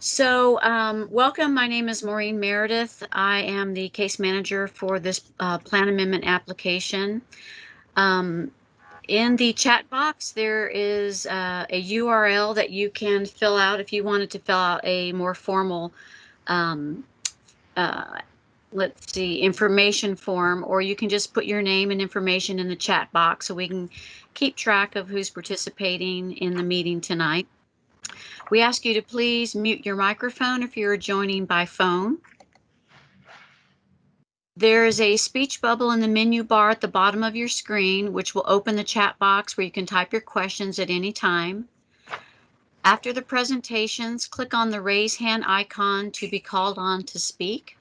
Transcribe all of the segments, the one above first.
Welcome. My name is Maureen Meredith. I am the case manager for this plan amendment application. In the chat box, there is a URL that you can fill out if you wanted to fill out a more formal, information form, or you can just put your name and information in the chat box so we can keep track of who's participating in the meeting tonight. We ask you to please mute your microphone if you're joining by phone. There is a speech bubble in the menu bar at the bottom of your screen, which will open the chat box where you can type your questions at any time. After the presentations, click on the raise hand icon to be called on to speak.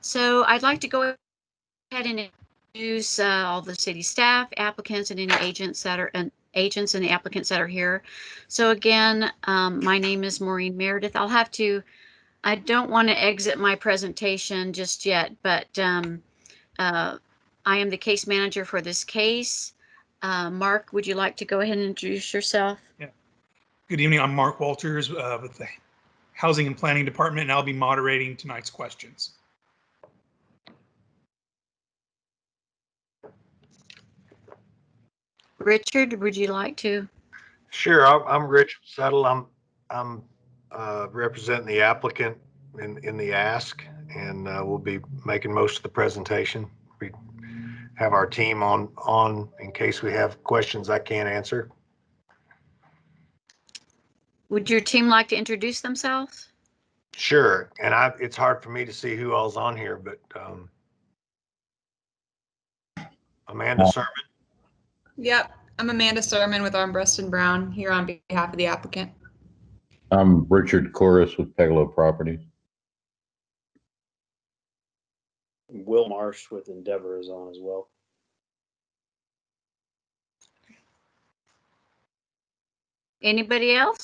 So I'd like to go ahead and introduce all the city staff, applicants, and any agents and the applicants that are here. So again, my name is Maureen Meredith. I don't want to exit my presentation just yet, but I am the case manager for this case. Mark, would you like to go ahead and introduce yourself? Yeah. Good evening. I'm Mark Walters with the Housing and Planning Department, and I'll be moderating tonight's questions. Richard, would you like to? Sure. I'm Richard Settle. I'm representing the applicant in the ask, and we'll be making most of the presentation. We have our team on in case we have questions I can't answer. Would your team like to introduce themselves? Sure. And it's hard for me to see who all's on here, but Amanda Sermon. Yep, I'm Amanda Sermon with Armbrust & Brown here on behalf of the applicant. I'm Richard Corris with Pegalo Properties. Will Marsh with Endeavor is on as well. Anybody else?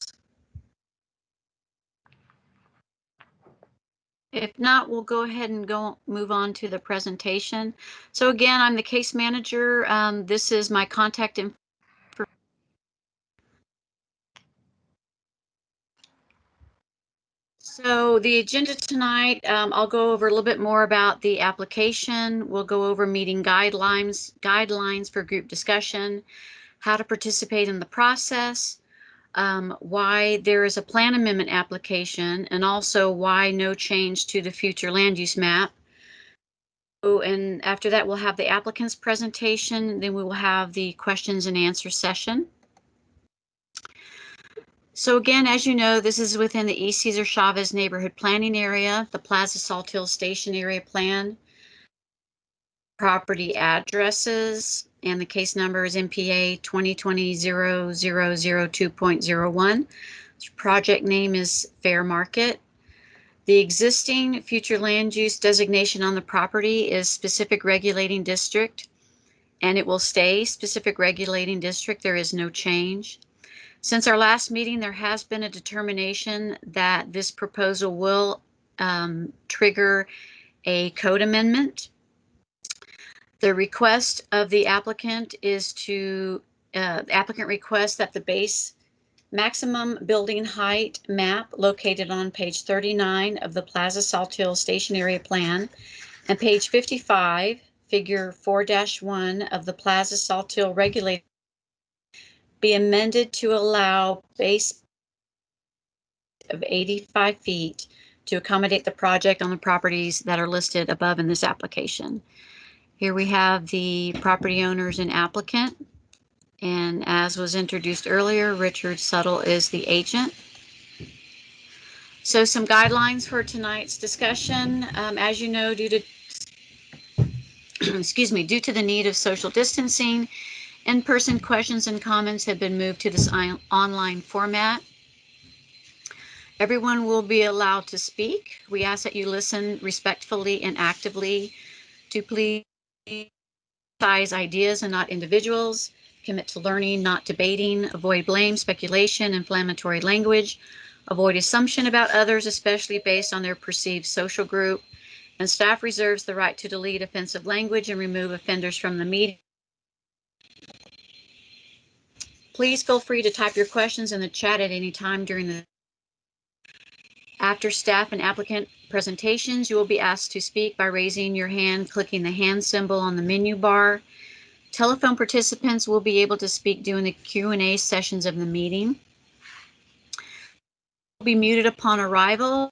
If not, we'll go ahead and move on to the presentation. So again, I'm the case manager. This is my contact information. So the agenda tonight, I'll go over a little bit more about the application. We'll go over meeting guidelines for group discussion, how to participate in the process, why there is a plan amendment application, and also why no change to the future land use map. Oh, and after that, we'll have the applicant's presentation. Then we will have the questions and answer session. So again, as you know, this is within the East Cesar Chavez neighborhood planning area, the Plaza Salt Hill Station area plan, property addresses, and the case number is NPA 2020-0002.01. Project name is Fairmarket. The existing future land use designation on the property is specific regulating district, and it will stay specific regulating district. There is no change. Since our last meeting, there has been a determination that this proposal will trigger a code amendment. The request of the applicant is the applicant requests that the base maximum building height map located on page 39 of the Plaza Salt Hill Station Area Plan and page 55, figure 4-1 of the Plaza Salt Hill Regulated be amended to allow base of 85 feet to accommodate the project on the properties that are listed above in this application. Here we have the property owners and applicant. And as was introduced earlier, Richard Settle is the agent. So some guidelines for tonight's discussion. As you know, due to due to the need of social distancing, in-person questions and comments have been moved to this online format. Everyone will be allowed to speak. We ask that you listen respectfully and actively to please emphasize ideas and not individuals, commit to learning, not debating, avoid blame, speculation, inflammatory language, avoid assumption about others, especially based on their perceived social group, and staff reserves the right to delete offensive language and remove offenders from the meeting. Please feel free to type your questions in the chat at any time during the. After staff and applicant presentations, you will be asked to speak by raising your hand, clicking the hand symbol on the menu bar. Telephone participants will be able to speak during the Q&A sessions of the meeting. Will be muted upon arrival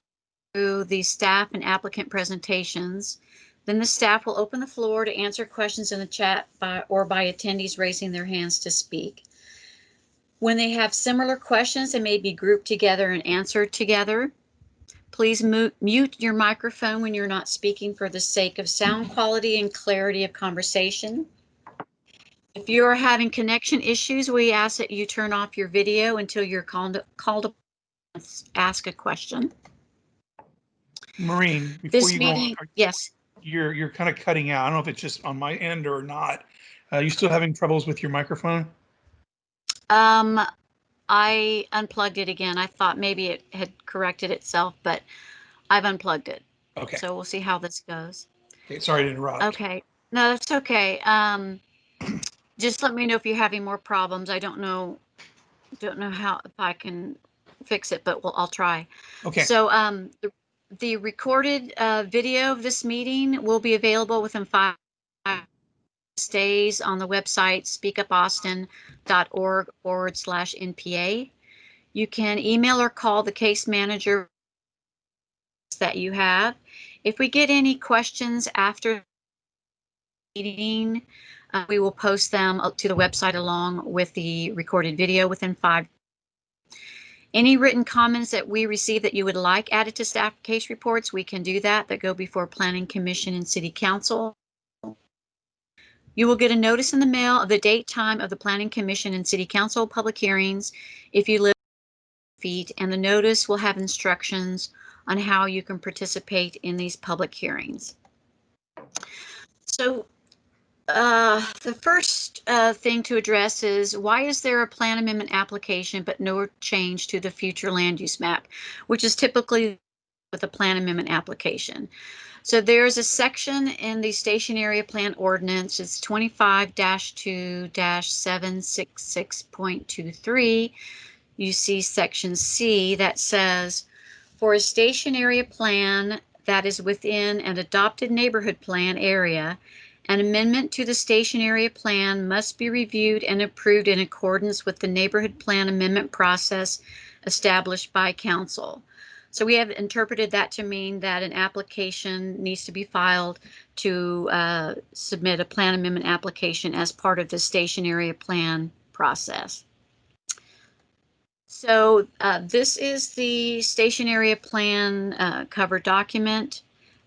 through the staff and applicant presentations. Then the staff will open the floor to answer questions in the chat by attendees raising their hands to speak. When they have similar questions, they may be grouped together and answered together. Please mute your microphone when you're not speaking for the sake of sound quality and clarity of conversation. If you are having connection issues, we ask that you turn off your video until you're called upon to ask a question. Maureen, before This you go meeting, on, yes. you're kind of cutting out. I don't know if it's just on my end or not. You still having troubles with your microphone? I unplugged it again. I thought maybe it had corrected itself, but I've unplugged it. Okay. So we'll see how this goes. Okay, sorry to interrupt. Okay. No, that's okay. Just let me know if you're having more problems. I don't know how, if I can fix it, but I'll try. Okay. So the recorded video of this meeting will be available within 5 days on the website speakupaustin.org/NPA. You can email or call the case manager that you have. If we get any questions after the meeting, we will post them to the website along with the recorded video within 5. Any written comments that we receive that you would like added to staff case reports, we can do that go before Planning Commission and City Council. You will get a notice in the mail of the date, time of the Planning Commission and City Council public hearings if you live feet, and the notice will have instructions on how you can participate in these public hearings. So the first thing to address is, why is there a plan amendment application but no change to the future land use map, which is typically with a plan amendment application. So there's a section in the station area plan ordinance, it's 25-2-766.23. You see section C that says, for a station area plan that is within an adopted neighborhood plan area, an amendment to the station area plan must be reviewed and approved in accordance with the neighborhood plan amendment process established by council. So we have interpreted that to mean that an application needs to be filed to submit a plan amendment application as part of the station area plan process. So this is the station area plan cover document,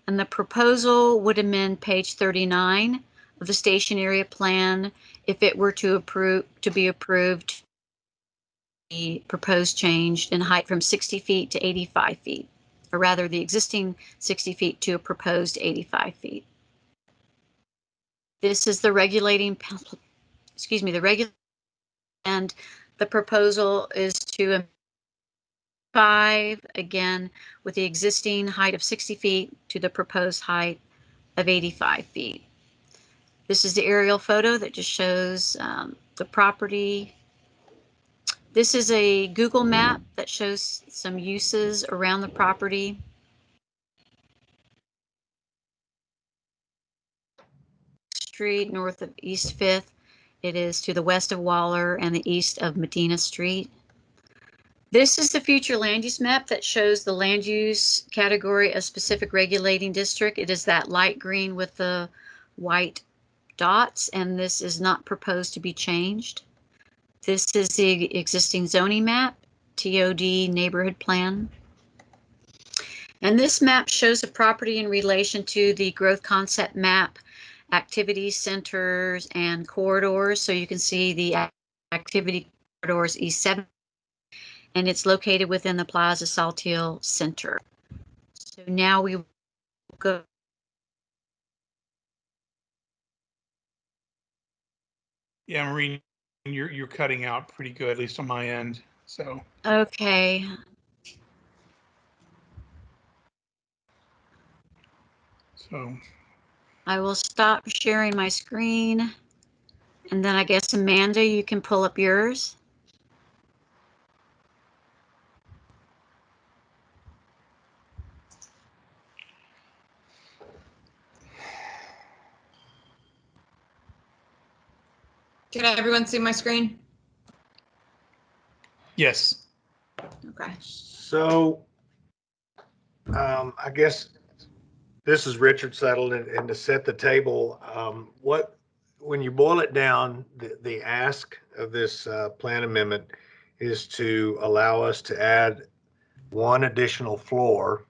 and the proposal would amend page 39 of the station area plan if it were to be approved. The proposed change in height from 60 feet to 85 feet, or rather the existing 60 feet to a proposed 85 feet. This is the regulating, and the proposal is to 5, again, with the existing height of 60 feet to the proposed height of 85 feet. This is the aerial photo that just shows the property. This is a Google map that shows some uses around the property. Street north of East 5th. It is to the west of Waller and the east of Medina Street. This is the future land use map that shows the land use category of specific regulating district. It is that light green with the white dots, and this is not proposed to be changed. This is the existing zoning map, TOD neighborhood plan. And this map shows the property in relation to the growth concept map, activity centers and corridors. So you can see the activity corridors E7, and it's located within the Plaza Saltillo Center. So now we will go. Yeah, Maureen, you're cutting out pretty good, at least on my end. So Okay. so I will stop sharing my screen, and then I guess Amanda, you can pull up yours. Can everyone see my screen? Yes. Okay. So, I guess this is Richard Settle, and to set the table, when you boil it down, the ask of this plan amendment is to allow us to add one additional floor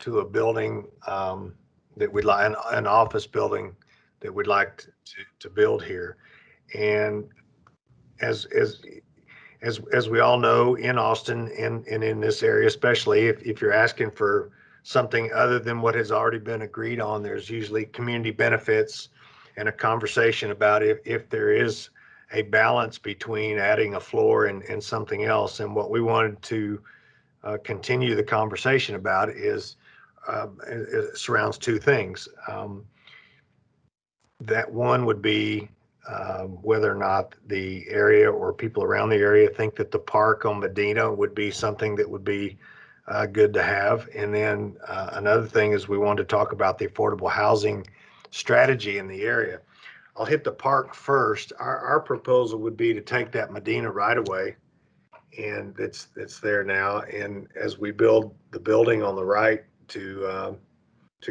to a building that we'd like, an office building that we'd like to build here. And as we all know, in Austin and in this area, especially if you're asking for something other than what has already been agreed on, there's usually community benefits and a conversation about if there is a balance between adding a floor and something else. And what we wanted to continue the conversation about is it surrounds two things. That one would be whether or not the area or people around the area think that the park on Medina would be something that would be good to have. And then another thing is we wanted to talk about the affordable housing strategy in the area. I'll hit the park first. Our proposal would be to take that Medina right away, and it's there now. And as we build the building on the right to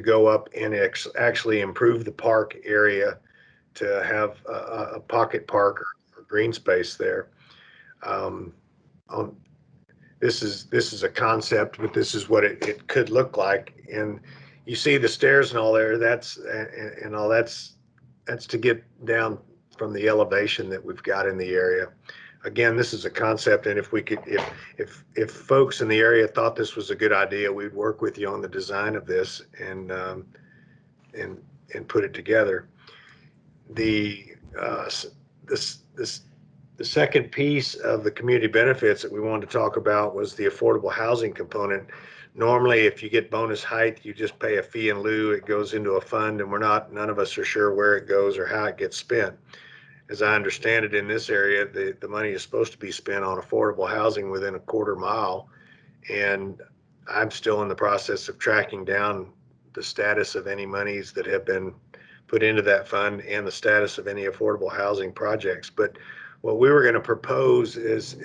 go up and actually improve the park area to have a pocket park or green space there. Um, this is a concept, but this is what it could look like. And you see the stairs and all there. That's and all that's to get down from the elevation that we've got in the area. Again, this is a concept, and if we could, if folks in the area thought this was a good idea, we'd work with you on the design of this and put it together. The the second piece of the community benefits that we wanted to talk about was the affordable housing component. Normally, if you get bonus height, you just pay a fee in lieu. It goes into a fund, and none of us are sure where it goes or how it gets spent. As I understand it, in this area, the money is supposed to be spent on affordable housing within a quarter mile. And I'm still in the process of tracking down the status of any monies that have been put into that fund and the status of any affordable housing projects. But what we were going to propose is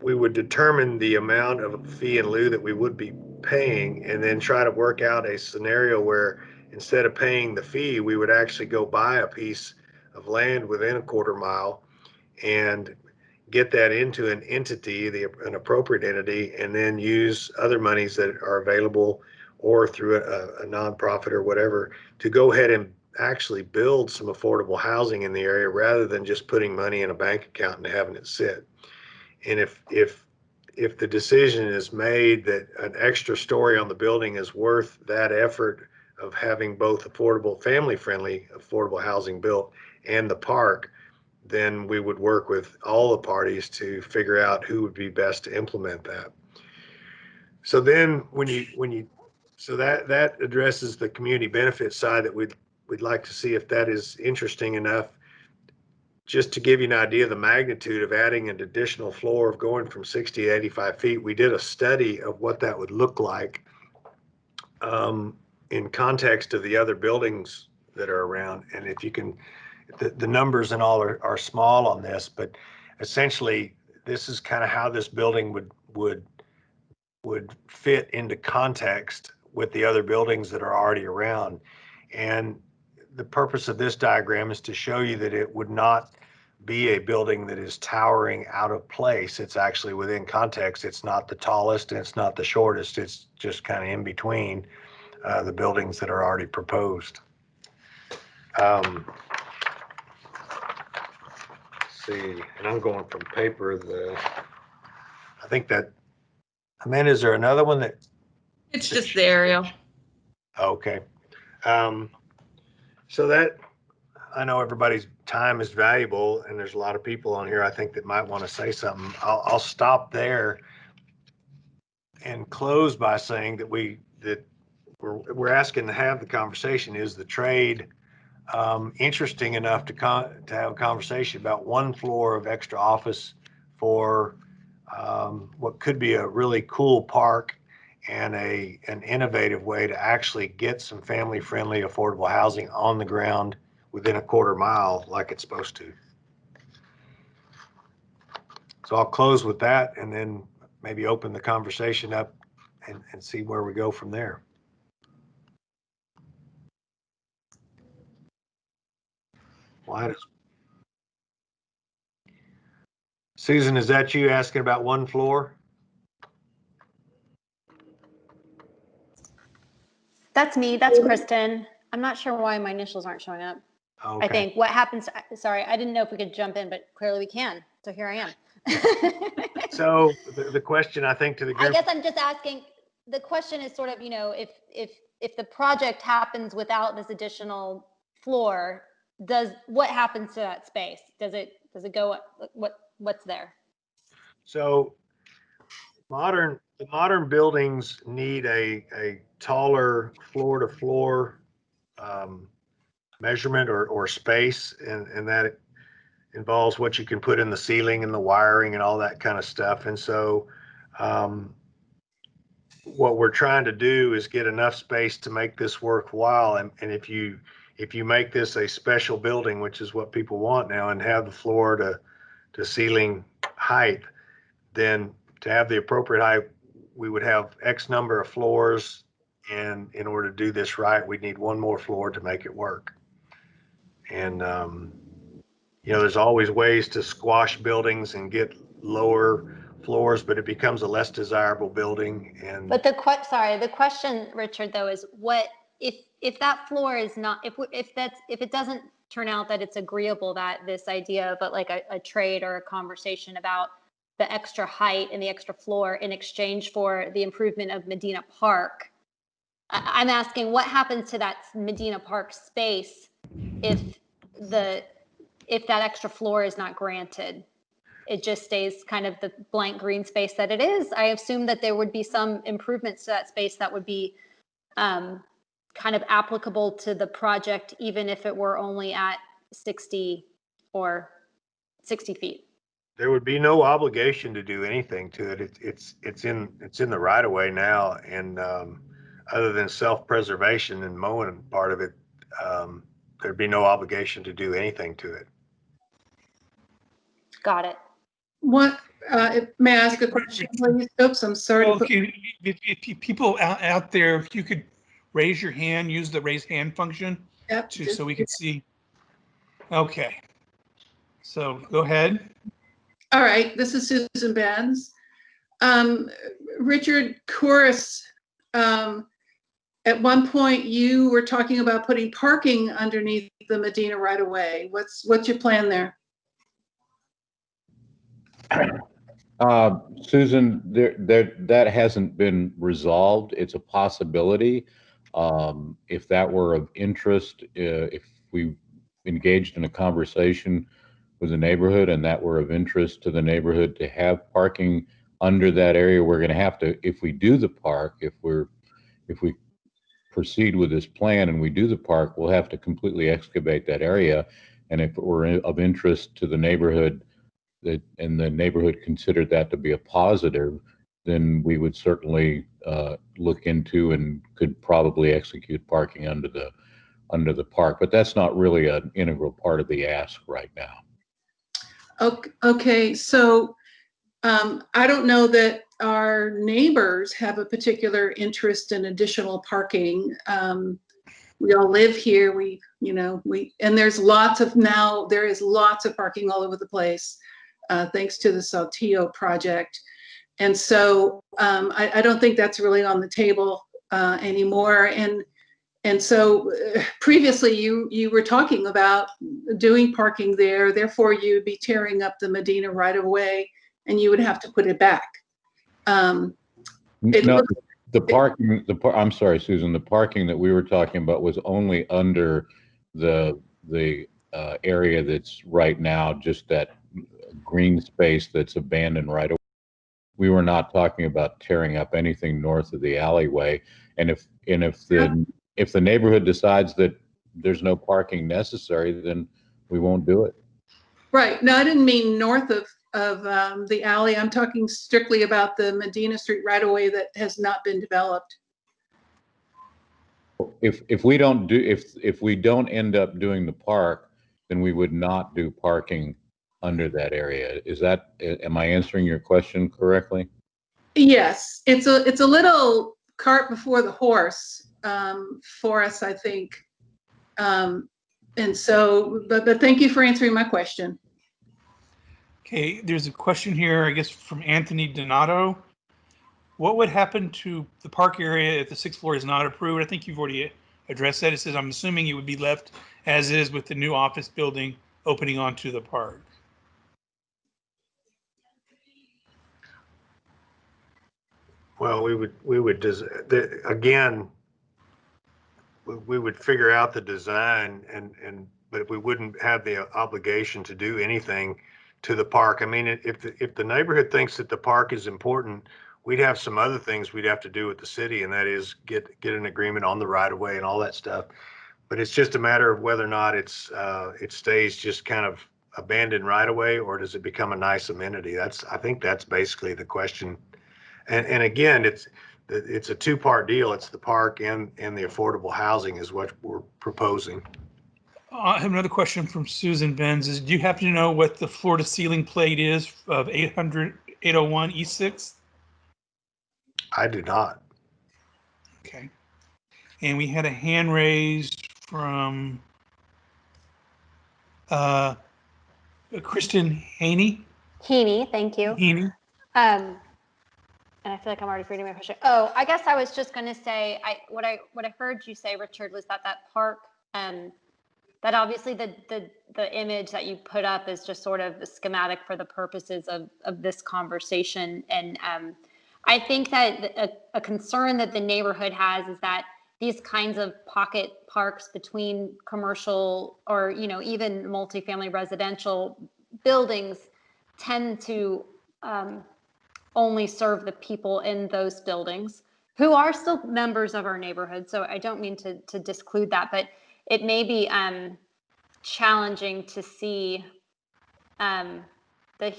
we would determine the amount of fee in lieu that we would be paying, and then try to work out a scenario where instead of paying the fee, we would actually go buy a piece of land within a quarter mile and get that into an entity, an appropriate entity, and then use other monies that are available or through a nonprofit or whatever to go ahead and actually build some affordable housing in the area rather than just putting money in a bank account and having it sit. And if the decision is made that an extra story on the building is worth that effort of having both affordable, family-friendly affordable housing built and the park, then we would work with all the parties to figure out who would be best to implement that. So then so that addresses the community benefit side that we'd like to see if that is interesting enough. Just to give you an idea of the magnitude of adding an additional floor of going from 60 to 85 feet, we did a study of what that would look like in context of the other buildings that are around. And if you can, the numbers and all are small on this, but essentially this is kind of how this building would fit into context with the other buildings that are already around. And the purpose of this diagram is to show you that it would not be a building that is towering out of place. It's actually within context. It's not the tallest and it's not the shortest. It's just kind of in between the buildings that are already proposed. Let's see, and I'm going from paper. I think that, Amanda, is there another one that? It's just the aerial. Okay. So that, I know everybody's time is valuable and there's a lot of people on here I think that might want to say something. I'll stop there and close by saying that we're asking to have the conversation. Is the trade interesting enough to have a conversation about one floor of extra office for what could be a really cool park and an innovative way to actually get some family-friendly affordable housing on the ground within a quarter mile like it's supposed to. So I'll close with that and then maybe open the conversation up and see where we go from there. Susan, is that you asking about one floor? That's me. That's Kristen. I'm not sure why my initials aren't showing up. Okay. I think what happens, sorry, I didn't know if we could jump in, but clearly we can. So here I am. So the question I think to the group, I guess I'm just asking, the question is sort of, if the project happens without this additional floor, what happens to that space? Does it go, what's there? so the modern buildings need a taller floor to floor measurement or space, and that involves what you can put in the ceiling and the wiring and all that kind of stuff. And so what we're trying to do is get enough space to make this worthwhile. And if you make this a special building, which is what people want now, and have the floor to ceiling height, then to have the appropriate height, we would have X number of floors. And in order to do this right, we need one more floor to make it work. And, there's always ways to squash buildings and get lower floors, but it becomes a less desirable building. And but the question, Richard, though, is what if that floor is not, if it doesn't turn out that it's agreeable, that this idea of like a trade or a conversation about the extra height and the extra floor in exchange for the improvement of Medina Park, I'm asking what happens to that Medina Park space if that extra floor is not granted? It just stays kind of the blank green space that it is. I assume that there would be some improvements to that space that would be kind of applicable to the project, even if it were only at 60 or 60 feet. there would be no obligation to do anything to it. It's in the right of way now, and other than self-preservation and mowing part of it, there'd be no obligation to do anything to it. Got it. What, may I ask a question, please? Oops, I'm sorry. Well, if people out there, if you could raise your hand, use the raise hand function, Yep, so we could see. Okay. So go ahead. all right, this is Susan Benz. Richard Corus, at one point you were talking about putting parking underneath the Medina right away. What's your plan there? Susan, that hasn't been resolved. It's a possibility. If that were of interest, if we engaged in a conversation with the neighborhood and that were of interest to the neighborhood to have parking under that area, we're going to have to, if we do the park, if we proceed with this plan and we do the park, we'll have to completely excavate that area. And if it were of interest to the neighborhood, and the neighborhood considered that to be a positive, then we would certainly look into and could probably execute parking under the park. But that's not really an integral part of the ask right now. Okay, so I don't know that our neighbors have a particular interest in additional parking. We all live here. And there is lots of parking all over the place, thanks to the Saltillo project. And so I don't think that's really on the table anymore. And so previously you were talking about doing parking there, therefore you'd be tearing up the Medina right away and you would have to put it back. I'm sorry, Susan, the parking that we were talking about was only under the area that's right now, just that green space that's abandoned right away. We were not talking about tearing up anything north of the alleyway. And if the neighborhood decides that there's no parking necessary, then we won't do it. Right. No, I didn't mean north of the alley. I'm talking strictly about the Medina Street right away that has not been developed. If we don't do, if we don't end up doing the park, then we would not do parking under that area. Is that, am I answering your question correctly? Yes, it's a little cart before the horse for us, I think. And so, but thank you for answering my question. Okay, there's a question here, I guess, from Anthony Donato. What would happen to the park area if the sixth floor is not approved? I think you've already addressed that. It says, I'm assuming it would be left as is with the new office building opening onto the park. Well, we would again, we would figure out the design but we wouldn't have the obligation to do anything to the park. I mean, if the neighborhood thinks that the park is important, we'd have some other things we'd have to do with the city, and that is get an agreement on the right of way and all that stuff. But it's just a matter of whether or not it stays just kind of abandoned right of way, or does it become a nice amenity? I think that's basically the question. And again, it's a two-part deal. It's the park and the affordable housing is what we're proposing. I have another question from Susan Benz. Do you happen to know what the floor to ceiling plate is of 801 East 6th? I do not. Okay. And we had a hand raised from Kristen Haney. Heaney, thank you. Haney. And I feel like I'm already forgetting my question. Oh, I guess I was just going to say, what I heard you say, Richard, was that park, that obviously the image that you put up is just sort of a schematic for the purposes of this conversation. And I think that a concern that the neighborhood has is that these kinds of pocket parks between commercial or, even multifamily residential buildings tend to only serve the people in those buildings who are still members of our neighborhood. So I don't mean to disclude that, but it may be challenging to see the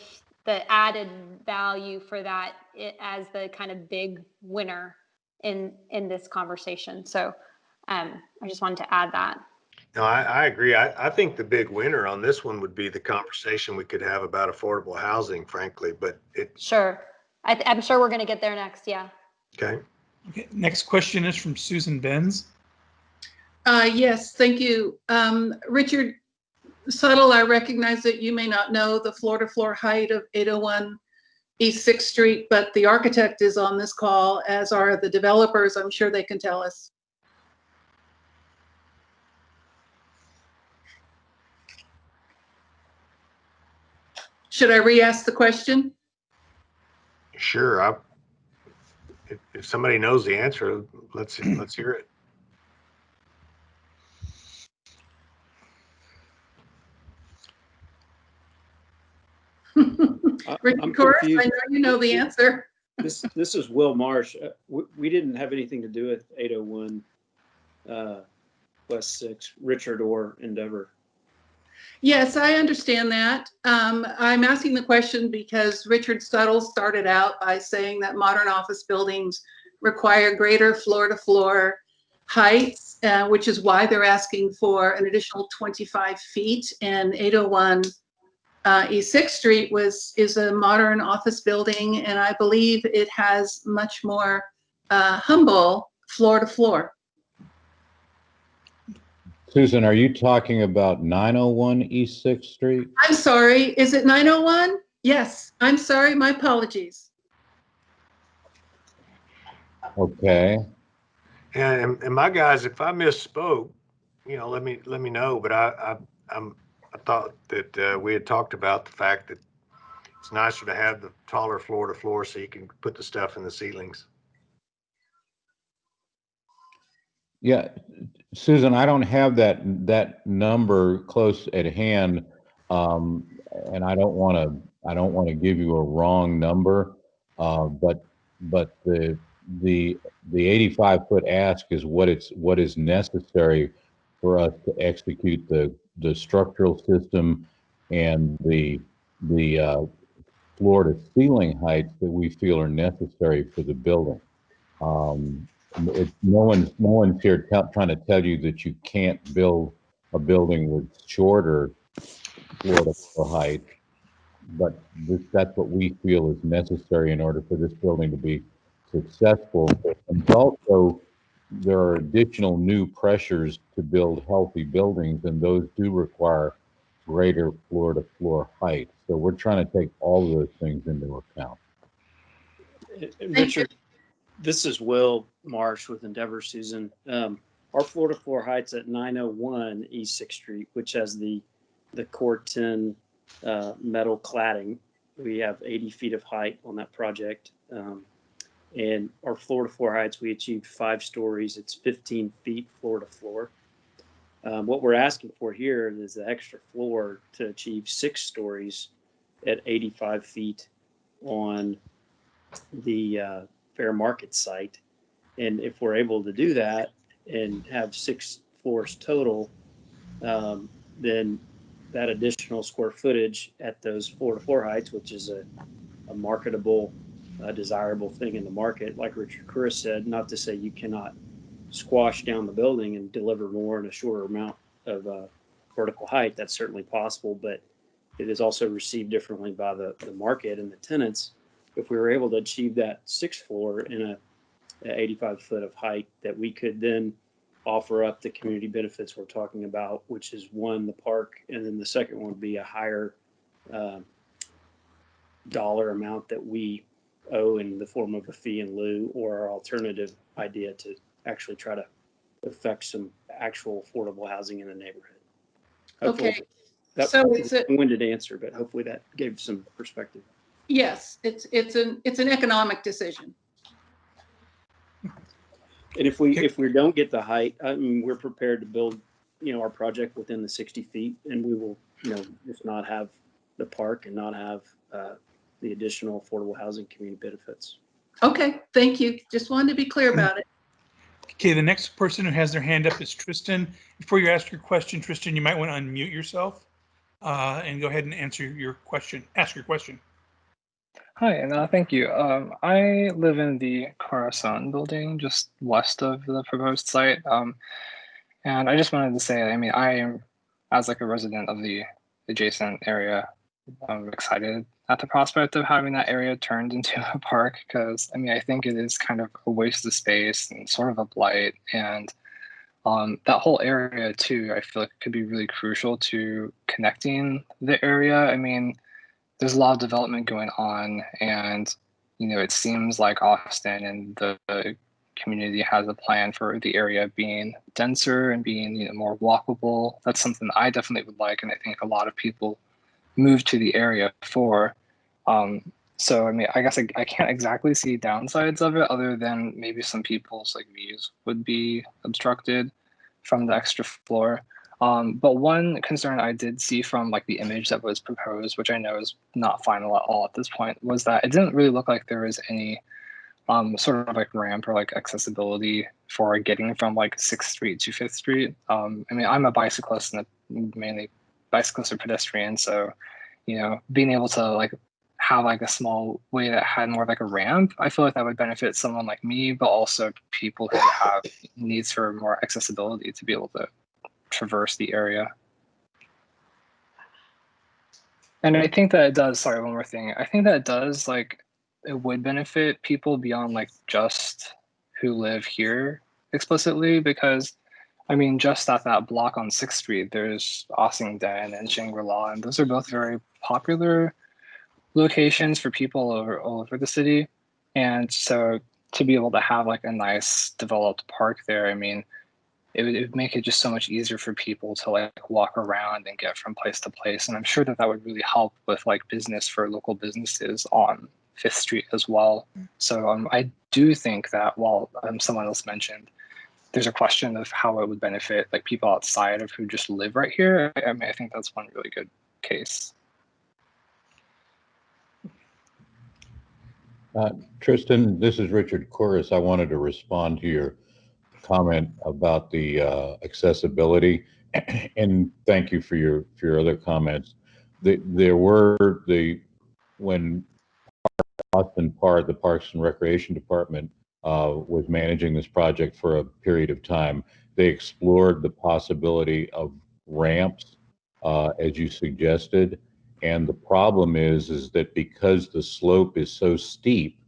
added value for that as the kind of big winner in this conversation. So I just wanted to add that. No, I agree. I think the big winner on this one would be the conversation we could have about affordable housing, frankly, but Sure. I'm sure we're going to get there next. Yeah. Okay. Okay. Next question is from Susan Benz. Yes, thank you. Richard Suttle, I recognize that you may not know the floor-to-floor height of 801 East 6th Street, but the architect is on this call, as are the developers. I'm sure they can tell us. Should I re-ask the question? Sure. If somebody knows the answer, let's hear it. Richard Corris, I know you know the answer. This is Will Marsh. We didn't have anything to do with 801 West 6, Richard or Endeavor. Yes, I understand that. I'm asking the question because Richard Suttle started out by saying that modern office buildings require greater floor-to-floor heights, which is why they're asking for an additional 25 feet. And 801 East 6th Street is a modern office building, and I believe it has much more humble floor-to-floor. Susan, are you talking about 901 East 6th Street? I'm sorry, is it 901? Yes, I'm sorry, my apologies. Okay. And my guys, if I misspoke, let me know. But I thought that we had talked about the fact that it's nicer to have the taller floor to floor so you can put the stuff in the ceilings. Yeah, Susan, I don't have that number close at hand, and I don't want to give you a wrong number, but the 85-foot ask is what is necessary for us to execute the structural system and the floor to ceiling heights that we feel are necessary for the building. No one's here trying to tell you that you can't build a building with shorter floor to floor height, but that's what we feel is necessary in order for this building to be successful. And also, there are additional new pressures to build healthy buildings, and those do require greater floor to floor height. So we're trying to take all of those things into account. Richard, this is Will Marsh with Endeavor, Susan. Our floor to floor height's at 901 East 6th Street, which has the core 10 metal cladding. We have 80 feet of height on that project. And our floor to floor heights, we achieved 5 stories. It's 15 feet floor to floor. What we're asking for here is the extra floor to achieve 6 stories at 85 feet on the Fairmarket site. And if we're able to do that and have 6 floors total, then that additional square footage at those floor to floor heights, which is a marketable, desirable thing in the market, like Richard Chris said, not to say you cannot squash down the building and deliver more in a shorter amount of vertical height. That's certainly possible, but it is also received differently by the market and the tenants. If we were able to achieve that 6th floor in a 85 foot of height, that we could then offer up the community benefits we're talking about, which is one, the park, and then the second one would be a higher dollar amount that we owe in the form of a fee in lieu, or our alternative idea to actually try to affect some actual affordable housing in the neighborhood. Hopefully, Okay. That So was a long-winded answer, but hopefully that gave some perspective. yes, it's an economic decision. And if we don't get the height, I mean, we're prepared to build, our project within the 60 feet, and we will, just not have the park and not have the additional affordable housing community benefits. Okay, thank you. Just wanted to be clear about it. Okay, the next person who has their hand up is Tristan. Before you ask your question, Tristan, you might want to unmute yourself and go ahead and answer your question. Ask your question. Hi, and thank you. I live in the Corazon building just west of the proposed site. And I just wanted to say, I mean, I am, as like a resident of the adjacent area, I'm excited at the prospect of having that area turned into a park, because I mean, I think it is kind of a waste of space and sort of a blight. And that whole area too, I feel like could be really crucial to connecting the area. I mean, there's a lot of development going on, and it seems like Austin and the community has a plan for the area being denser and being more walkable. That's something I definitely would like, and I think a lot of people move to the area for. So I mean, I guess I can't exactly see downsides of it, other than maybe some people's views would be obstructed from the extra floor. But one concern I did see from the image that was proposed, which I know is not final at all at this point, was that it didn't really look like there was any sort of ramp or accessibility for getting from 6th Street to 5th Street. I mean, I'm a bicyclist and mainly bicyclist or pedestrian, so being able to have a small way that had more of a ramp, I feel like that would benefit someone like me, but also people who have needs for more accessibility to be able to traverse the area. And I think that it does, sorry, one more thing. I think that it does, it would benefit people beyond just who live here explicitly, because I mean, just at that block on 6th Street, there's Ossing Den and Shangri-La, and those are both very popular locations for people all over the city. And so to be able to have a nice developed park there, I mean, it would make it just so much easier for people to walk around and get from place to place. And I'm sure that would really help with business for local businesses on 5th Street as well. So I do think that while someone else mentioned, there's a question of how it would benefit people outside of who just live right here. I mean, I think that's one really good case. Tristan, this is Richard Corris. I wanted to respond to your comment about the accessibility, and thank you for your other comments. When Austin Park, the Parks and Recreation Department, was managing this project for a period of time. They explored the possibility of ramps, as you suggested. And the problem is that because the slope is so steep,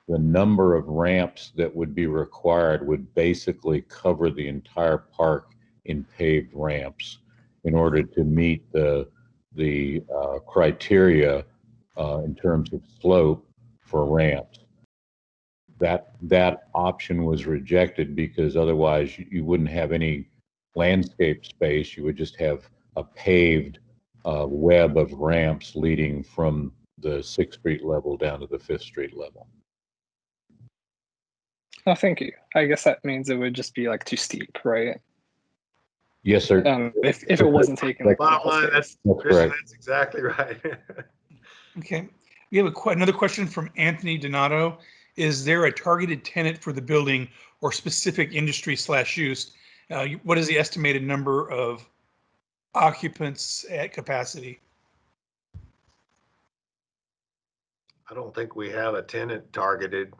the number of ramps that would be required would basically cover the entire park in paved ramps in order to meet the criteria in terms of slope for ramps. That option was rejected because otherwise you wouldn't have any landscape space. You would just have a paved web of ramps leading from the 6th Street level down to the 5th Street level. Oh, thank you. I guess that means it would just be like too steep, right? Yes, sir. If it wasn't taken. Bottom line, that's correct. That's exactly right. Okay. We have another question from Anthony Donato. Is there a targeted tenant for the building or specific industry/use? What is the estimated number of occupants at capacity? I don't think we have a tenant targeted.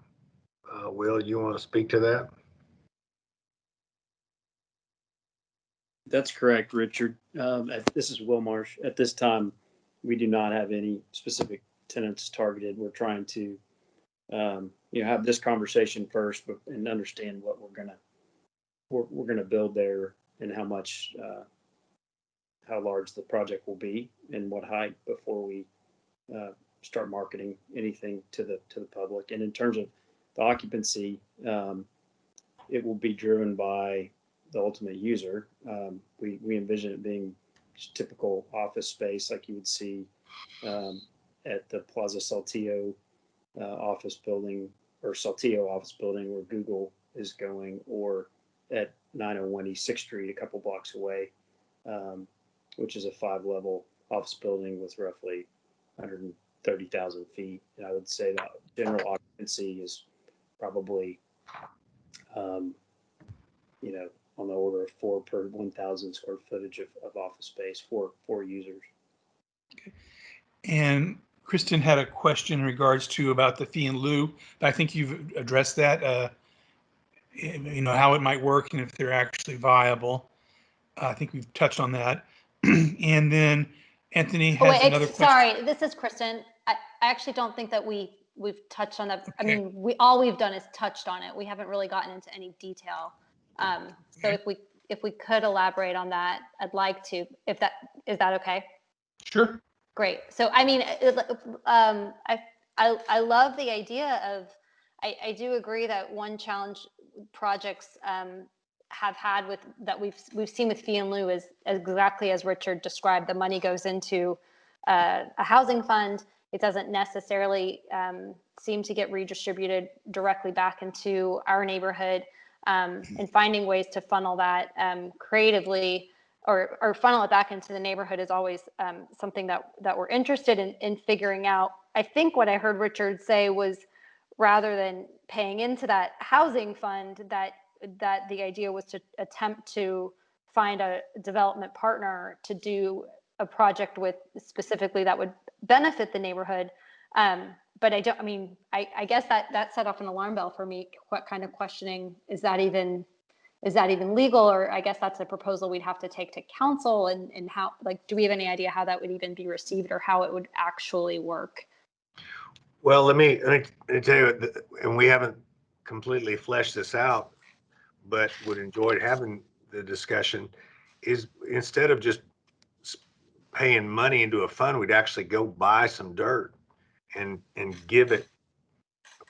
Will, you want to speak to that? That's correct, Richard. This is Will Marsh. At this time, we do not have any specific tenants targeted. We're trying to, have this conversation first, and understand what we're gonna build there and how large the project will be and what height before we start marketing anything to the public. And in terms of the occupancy, it will be driven by the ultimate user. We envision it being just typical office space like you would see at the Plaza Saltillo office building, or Saltillo office building where Google is going, or at 901 East 6th Street, a couple blocks away, which is a 5-level office building with roughly 130,000 feet. And I would say that general occupancy is probably, on the order of 4 per 1,000 square footage of office space for users. Okay. And Kristen had a question in regards to about the fee in lieu. I think you've addressed that, how it might work and if they're actually viable. I think we've touched on that. And then Anthony has another question. Sorry, this is Kristen. I actually don't think that we've touched on that. Okay. I mean, all we've done is touched on it. We haven't really gotten into any detail. So if we could elaborate on that, I'd like to. Is that okay? Sure. Great. So I mean, I love the idea of. I do agree that one challenge projects have had with that we've seen with fee in lieu is exactly as Richard described. The money goes into a housing fund. It doesn't necessarily seem to get redistributed directly back into our neighborhood. And finding ways to funnel that creatively or funnel it back into the neighborhood is always something that we're interested in figuring out. I think what I heard Richard say was rather than paying into that housing fund, that the idea was to attempt to find a development partner to do a project with specifically that would benefit the neighborhood. But I guess that set off an alarm bell for me. What kind of questioning is that even legal? Or I guess that's a proposal we'd have to take to council, and how, do we have any idea how that would even be received or how it would actually work? Well, let me tell you, and we haven't completely fleshed this out, but would enjoy having the discussion, is instead of just paying money into a fund, we'd actually go buy some dirt and give it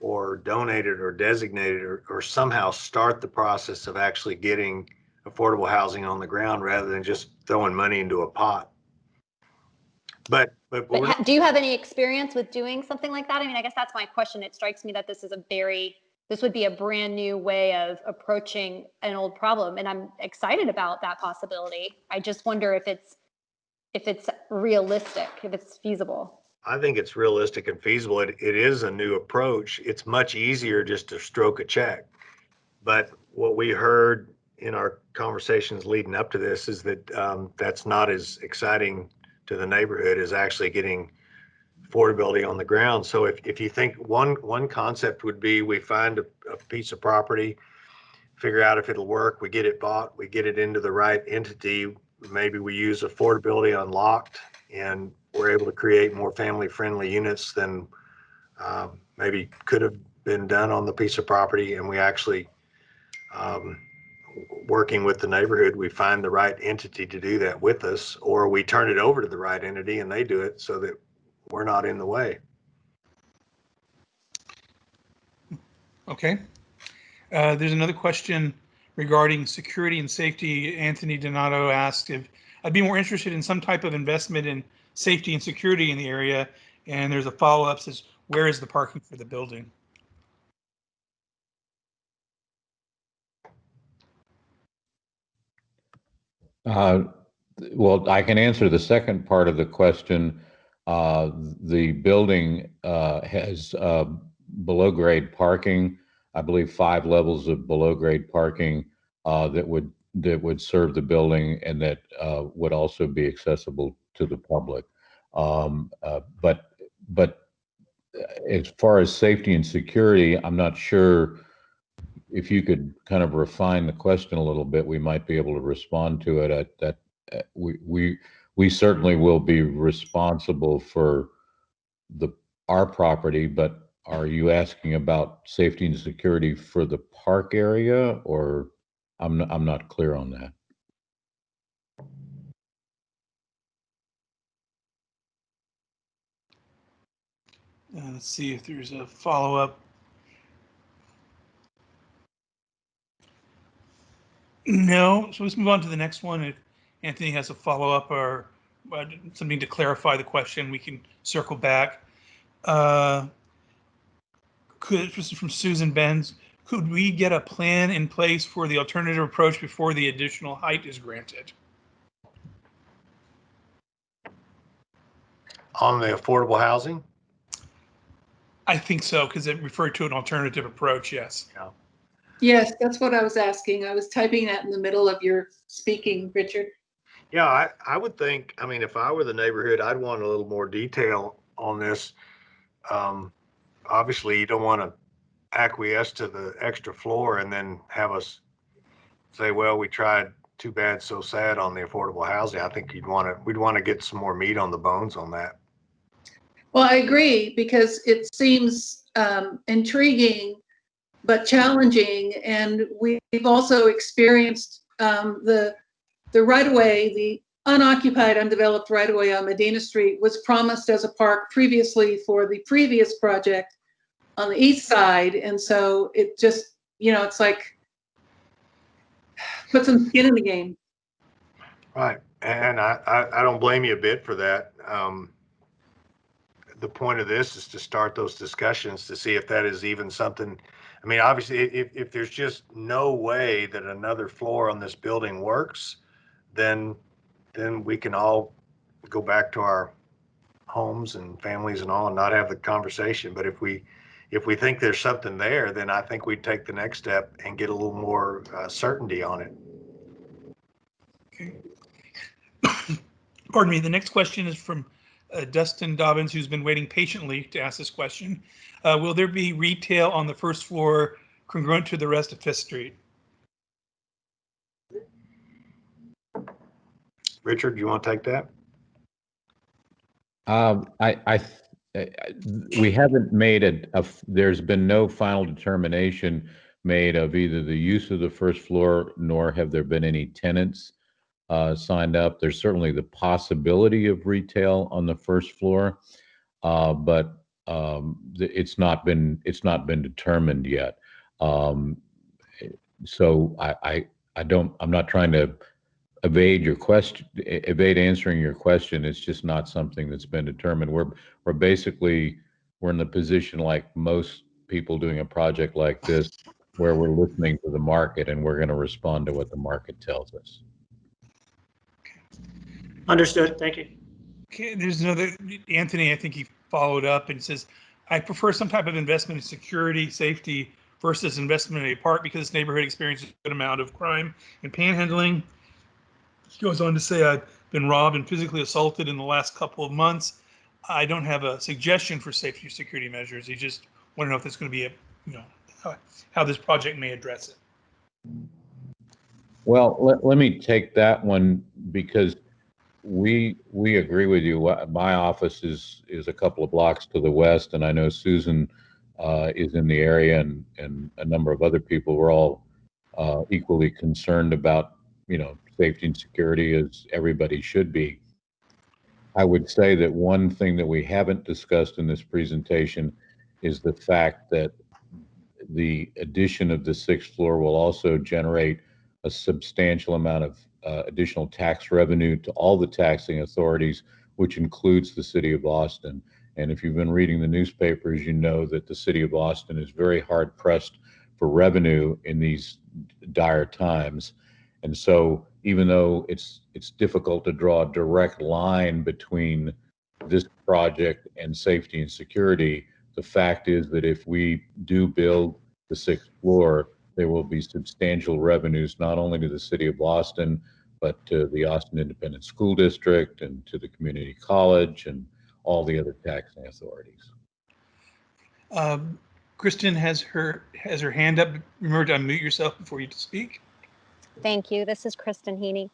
or donate it or designate it or somehow start the process of actually getting affordable housing on the ground rather than just throwing money into a pot. But do you have any experience with doing something like that? I mean, I guess that's my question. It strikes me that this would be a brand new way of approaching an old problem. And I'm excited about that possibility. I just wonder if it's realistic, if it's feasible. I think it's realistic and feasible. It is a new approach. It's much easier just to stroke a check. But what we heard in our conversations leading up to this is that that's not as exciting to the neighborhood as actually getting affordability on the ground. So if you think one concept would be we find a piece of property, figure out if it'll work, we get it bought, we get it into the right entity, maybe we use affordability unlocked, and we're able to create more family-friendly units than maybe could have been done on the piece of property, and we actually working with the neighborhood, we find the right entity to do that with us, or we turn it over to the right entity and they do it so that we're not in the way. Okay. There's another question regarding security and safety. Anthony Donato asked if I'd be more interested in some type of investment in safety and security in the area. And there's a follow-up says, where is the parking for the building? Well, I can answer the second part of the question. The building has below grade parking. I believe 5 levels of below grade parking that would serve the building and that would also be accessible to the public. But as far as safety and security, I'm not sure. If you could kind of refine the question a little bit, we might be able to respond to it. We certainly will be responsible for our property, but are you asking about safety and security for the park area, or I'm not clear on that. Let's see if there's a follow-up. No, so let's move on to the next one. If Anthony has a follow-up or something to clarify the question, we can circle back. This is from Susan Benz. Could we get a plan in place for the alternative approach before the additional height is granted? On the affordable housing? I think so, because it referred to an alternative approach, yes. Yeah. Yes, that's what I was asking. I was typing that in the middle of your speaking, Richard. Yeah, I would think, I mean, if I were the neighborhood, I'd want a little more detail on this. Obviously, you don't want to acquiesce to the extra floor and then have us say, well, we tried too bad, so sad on the affordable housing. I think we'd want to get some more meat on the bones on that. Well, I agree, because it seems intriguing but challenging, and we've also experienced the right-of-way, the unoccupied, undeveloped right-of-way on Medina Street was promised as a park previously for the previous project on the east side, and so it just, it's like put some skin in the game. Right, and I don't blame you a bit for that. The point of this is to start those discussions to see if that is even something. I mean, obviously, if there's just no way that another floor on this building works, then we can all go back to our homes and families and all and not have the conversation. But if we think there's something there, then I think we'd take the next step and get a little more certainty on it. Okay. Pardon me. The next question is from Dustin Dobbins, who's been waiting patiently to ask this question. Will there be retail on the first floor congruent to the rest of Fifth Street? Richard, do you want to take that? We haven't made there's been no final determination made of either the use of the first floor, nor have there been any tenants signed up. There's certainly the possibility of retail on the first floor, but it's not been determined yet. So I'm not trying to evade answering your question. It's just not something that's been determined. We're basically in the position like most people doing a project like this, where we're listening to the market and we're going to respond to what the market tells us. Understood. Thank you. Okay, there's another, Anthony, I think he followed up and says, I prefer some type of investment in security, safety versus investment in a park because this neighborhood experiences a good amount of crime and panhandling. He goes on to say, I've been robbed and physically assaulted in the last couple of months. I don't have a suggestion for safety or security measures. You just want to know if there's going to be a, how this project may address it. Well, let me take that one because we agree with you. My office is a couple of blocks to the west, and I know Susan is in the area, and a number of other people. We're all equally concerned about safety and security, as everybody should be. I would say that one thing that we haven't discussed in this presentation is the fact that the addition of the sixth floor will also generate a substantial amount of additional tax revenue to all the taxing authorities, which includes the city of Austin. And if you've been reading the newspapers, you know that the city of Austin is very hard pressed for revenue in these dire times. And so even though it's difficult to draw a direct line between this project and safety and security, the fact is that if we do build the sixth floor, there will be substantial revenues, not only to the city of Austin, but to the Austin Independent School District and to the community college and all the other taxing authorities. Kristen has her hand up. Remember to unmute yourself before you speak. Thank you. This is Kristen Heaney.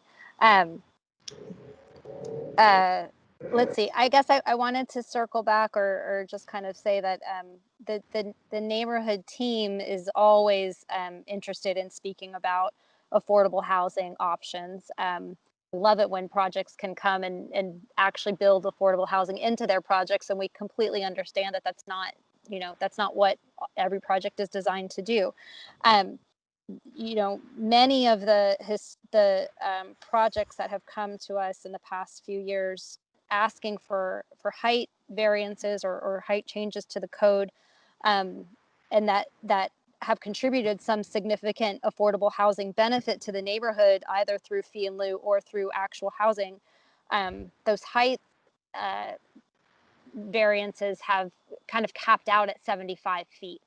Let's see. I guess I wanted to circle back or just kind of say that the neighborhood team is always interested in speaking about affordable housing options. Love it when projects can come and actually build affordable housing into their projects, and we completely understand that that's not what every project is designed to do. Many of the projects that have come to us in the past few years asking for height variances or height changes to the code, and that have contributed some significant affordable housing benefit to the neighborhood, either through fee in lieu or through actual housing. Those height variances have kind of capped out at 75 feet.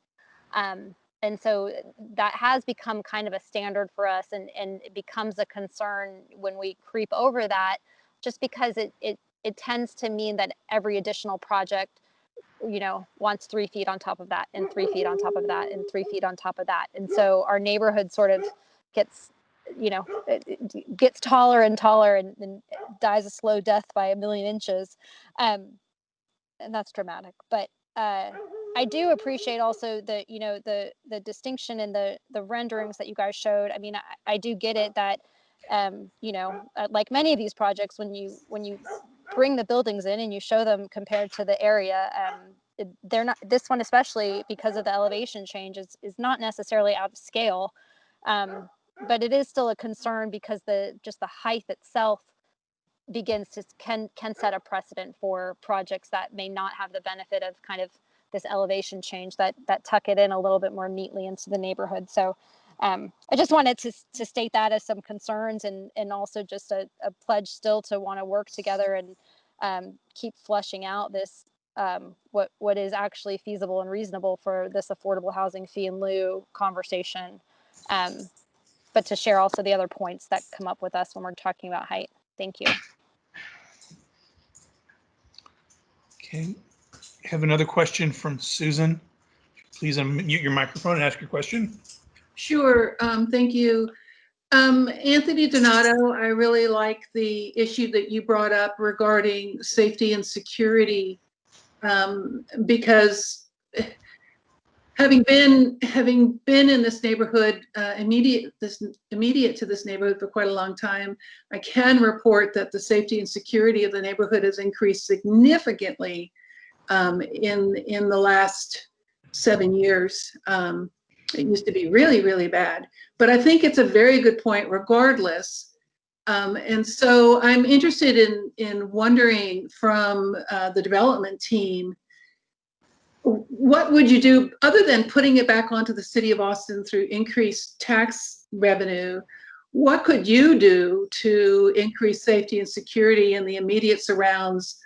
And so that has become kind of a standard for us, and it becomes a concern when we creep over that, just because it tends to mean that every additional project, wants 3 feet on top of that, and 3 feet on top of that, and 3 feet on top of that. And so our neighborhood sort of gets taller and taller and dies a slow death by a million inches. And that's dramatic. But I do appreciate also the distinction in the renderings that you guys showed. I mean, I do get it that like many of these projects, when you bring the buildings in and you show them compared to the area, they're not, this one especially because of the elevation change is not necessarily out of scale, but it is still a concern because the height itself can set a precedent for projects that may not have the benefit of kind of this elevation change that tuck it in a little bit more neatly into the neighborhood. So I just wanted to state that as some concerns, and also just a pledge still to want to work together and keep fleshing out this what is actually feasible and reasonable for this affordable housing fee in lieu conversation, but to share also the other points that come up with us when we're talking about height. Thank you. Okay, I have another question from Susan. Please unmute your microphone and ask your question. Sure, thank you. Anthony Donato, I really like the issue that you brought up regarding safety and security, because having been in this neighborhood, immediate to this neighborhood for quite a long time, I can report that the safety and security of the neighborhood has increased significantly in the last 7 years. It used to be really, really bad, but I think it's a very good point regardless. And so I'm interested in wondering from the development team, what would you do other than putting it back onto the city of Austin through increased tax revenue? What could you do to increase safety and security in the immediate surrounds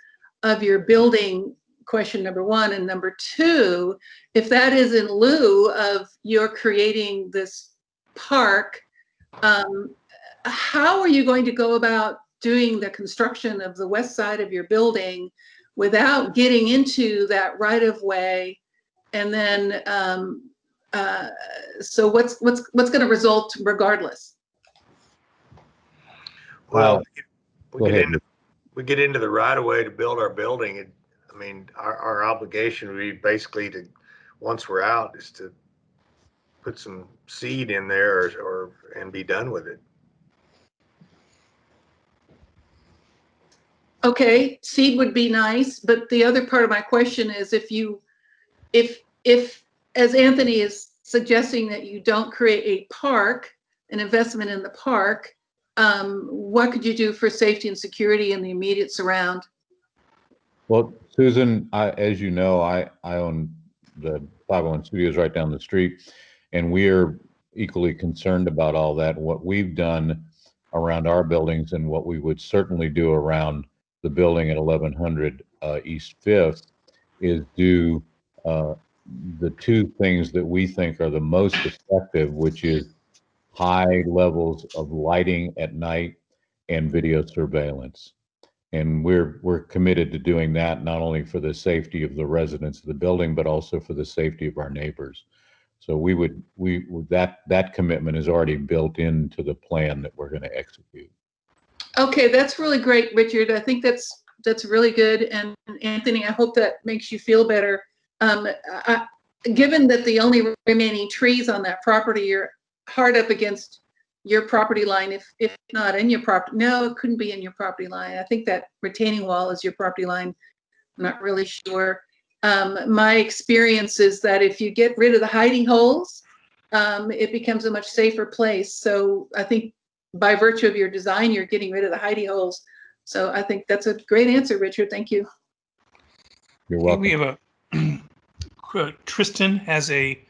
of your building? Question number one. And number two, if that is in lieu of your creating this park, how are you going to go about doing the construction of the west side of your building without getting into that right of way. And then, so what's going to result regardless? Well, Go ahead. we get into the right of way to build our building. I mean, our obligation would be basically to, once we're out, is to put some seed in there and be done with it. Okay, seed would be nice, but the other part of my question is if as Anthony is suggesting that you don't create a park, an investment in the park, what could you do for safety and security in the immediate surround? Well, Susan, as you know, I own the 501 Studios right down the street, and we're equally concerned about all that. What we've done around our buildings and what we would certainly do around the building at 1100 East 5th is do the two things that we think are the most effective, which is high levels of lighting at night and video surveillance. And we're committed to doing that, not only for the safety of the residents of the building, but also for the safety of our neighbors. So that commitment is already built into the plan that we're going to execute. Okay, that's really great, Richard. I think that's really good. And Anthony, I hope that makes you feel better. Given that the only remaining trees on that property are hard up against your property line, if not in your property. No, it couldn't be in your property line. I think that retaining wall is your property line. I'm not really sure. My experience is that if you get rid of the hiding holes, it becomes a much safer place. So I think by virtue of your design, you're getting rid of the hidey holes. So I think that's a great answer, Richard. Thank you. You're welcome. We have Tristan has a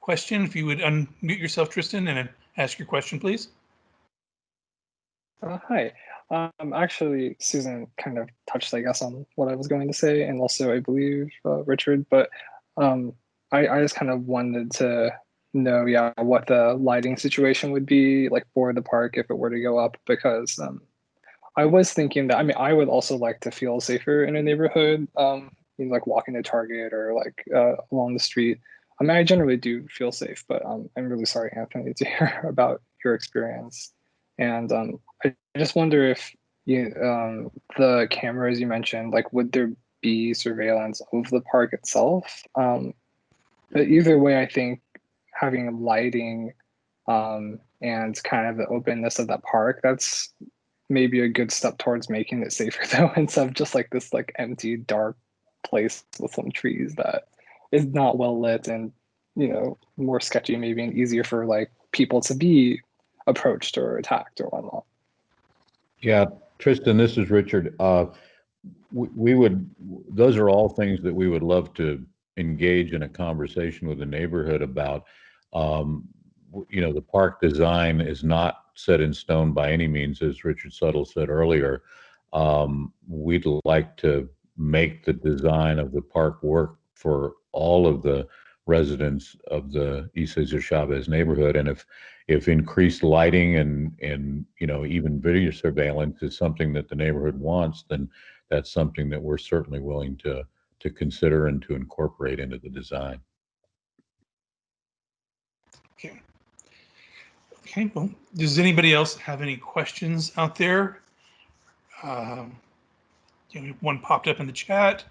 question. If you would unmute yourself, Tristan, and ask your question, please. Hi. Actually, Susan kind of touched, I guess, on what I was going to say, and also I believe Richard, but I just kind of wanted to know, yeah, what the lighting situation would be like for the park if it were to go up, because I was thinking that, I mean, I would also like to feel safer in a neighborhood, like walking to Target or like along the street. I mean, I generally do feel safe, but I'm really sorry, Anthony, to hear about your experience. And I just wonder if the cameras you mentioned, like, would there be surveillance of the park itself? But either way, I think having lighting and kind of the openness of that park, that's maybe a good step towards making it safer, though, instead of just like this like empty, dark place with some trees that is not well lit and, you know, more sketchy maybe, and easier for like people to be approached or attacked or whatnot. Yeah, Tristan, this is Richard. Those are all things that we would love to engage in a conversation with the neighborhood about. The park design is not set in stone by any means, as Richard Suttle said earlier. We'd like to make the design of the park work for all of the residents of the East Cesar Chavez neighborhood. And if increased lighting and even video surveillance is something that the neighborhood wants, then that's something that we're certainly willing to consider and to incorporate into the design. Okay. Okay, well, does anybody else have any questions out there? One popped up in the chat.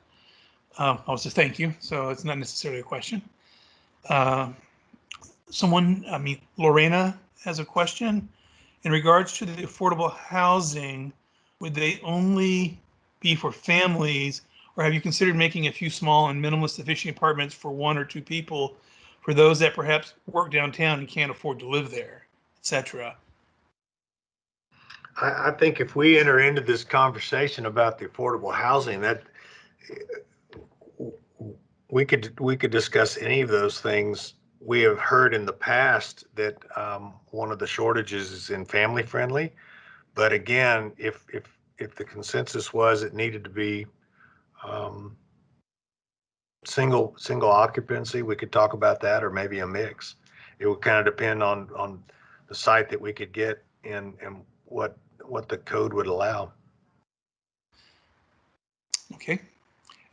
I'll just thank you, so it's not necessarily a question. Lorena has a question. In regards to the affordable housing, would they only be for families, or have you considered making a few small and minimalist efficient apartments for 1 or 2 people for those that perhaps work downtown and can't afford to live there, etc.? I think if we enter into this conversation about the affordable housing, that we could discuss any of those things. We have heard in the past that one of the shortages is in family friendly, but again, if the consensus was it needed to be single occupancy, we could talk about that, or maybe a mix. It would kind of depend on the site that we could get and what the code would allow. Okay.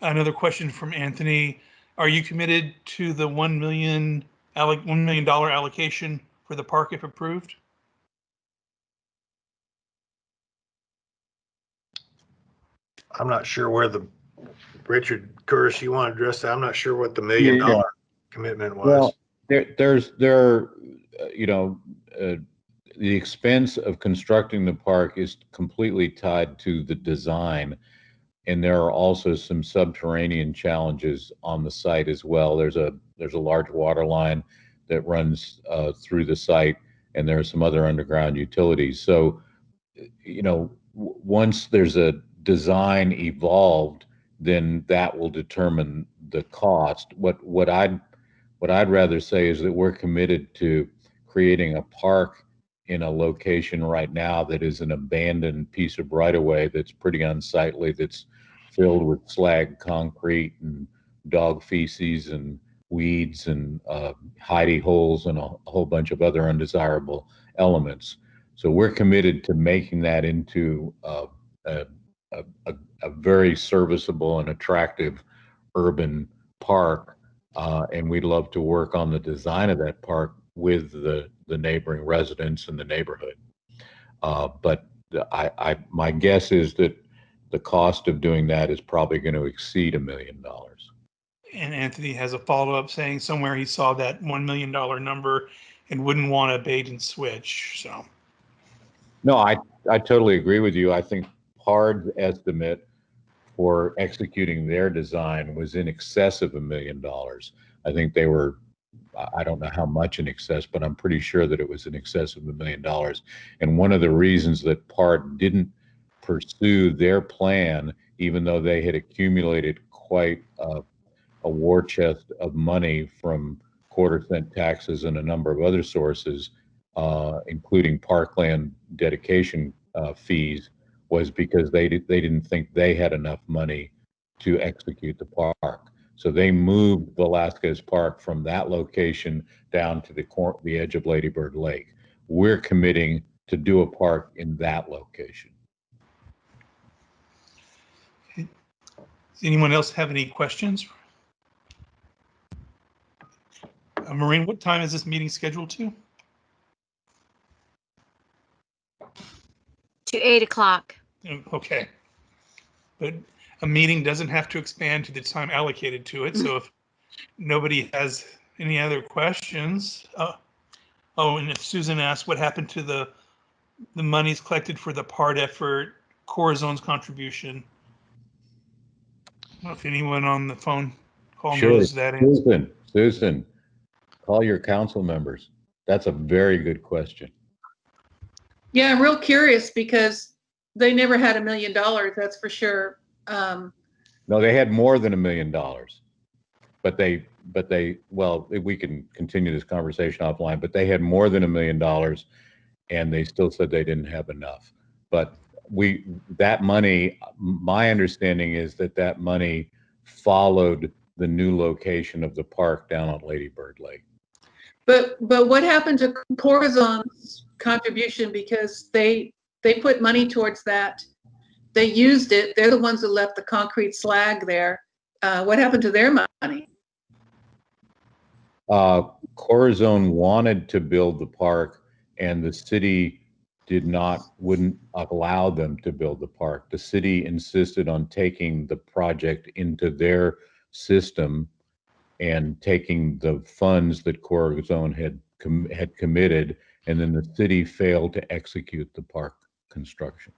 Another question from Anthony. Are you committed to the $1 million allocation for the park if approved? I'm not sure where Richard Curtis, you want to address that? I'm not sure what the $1 million commitment was. Well, the expense of constructing the park is completely tied to the design. And there are also some subterranean challenges on the site as well. There's a large water line that runs through the site, and there are some other underground utilities. So, once there's a design evolved, then that will determine the cost. What I'd rather say is that we're committed to creating a park in a location right now that is an abandoned piece of right-of-way that's pretty unsightly, that's filled with slag concrete and dog feces and weeds and hidey holes and a whole bunch of other undesirable elements. So we're committed to making that into a very serviceable and attractive urban park, and we'd love to work on the design of that park with the neighboring residents in the neighborhood. But my guess is that the cost of doing that is probably going to exceed $1 million. And Anthony has a follow-up saying somewhere he saw that $1 million number and wouldn't want to bait and switch. So, no, I totally agree with you. I think PARD's estimate for executing their design was in excess of $1 million. I think they were, I don't know how much in excess, but I'm pretty sure that it was in excess of $1 million. And one of the reasons that PARD didn't pursue their plan, even though they had accumulated quite a war chest of money from quarter-cent taxes and a number of other sources, including parkland dedication fees, was because they didn't think they had enough money to execute the park. So they moved Velasquez Park from that location down to the edge of Lady Bird Lake. We're committing to do a park in that location. does anyone else have any questions? Maureen, what time is this meeting scheduled to? To 8 o'clock. Okay. But a meeting doesn't have to expand to the time allocated to it. So if nobody has any other questions. And if Susan asked what happened to the monies collected for the PARD effort, Corazone's contribution. I don't know if anyone on the phone call knows that answer. Susan, call your council members. That's a very good question. Yeah, I'm real curious because they never had $1 million, that's for sure. No, they had more than $1 million, but well, we can continue this conversation offline, but they had more than $1 million and they still said they didn't have enough. But that money, my understanding is that money followed the new location of the park down on Lady Bird Lake. But what happened to Corazone's contribution? Because they put money towards that. They used it. They're the ones that left the concrete slag there. What happened to their money? Corazone wanted to build the park, and the city wouldn't allow them to build the park. The city insisted on taking the project into their system and taking the funds that Corazone had committed, and then the city failed to execute the park construction.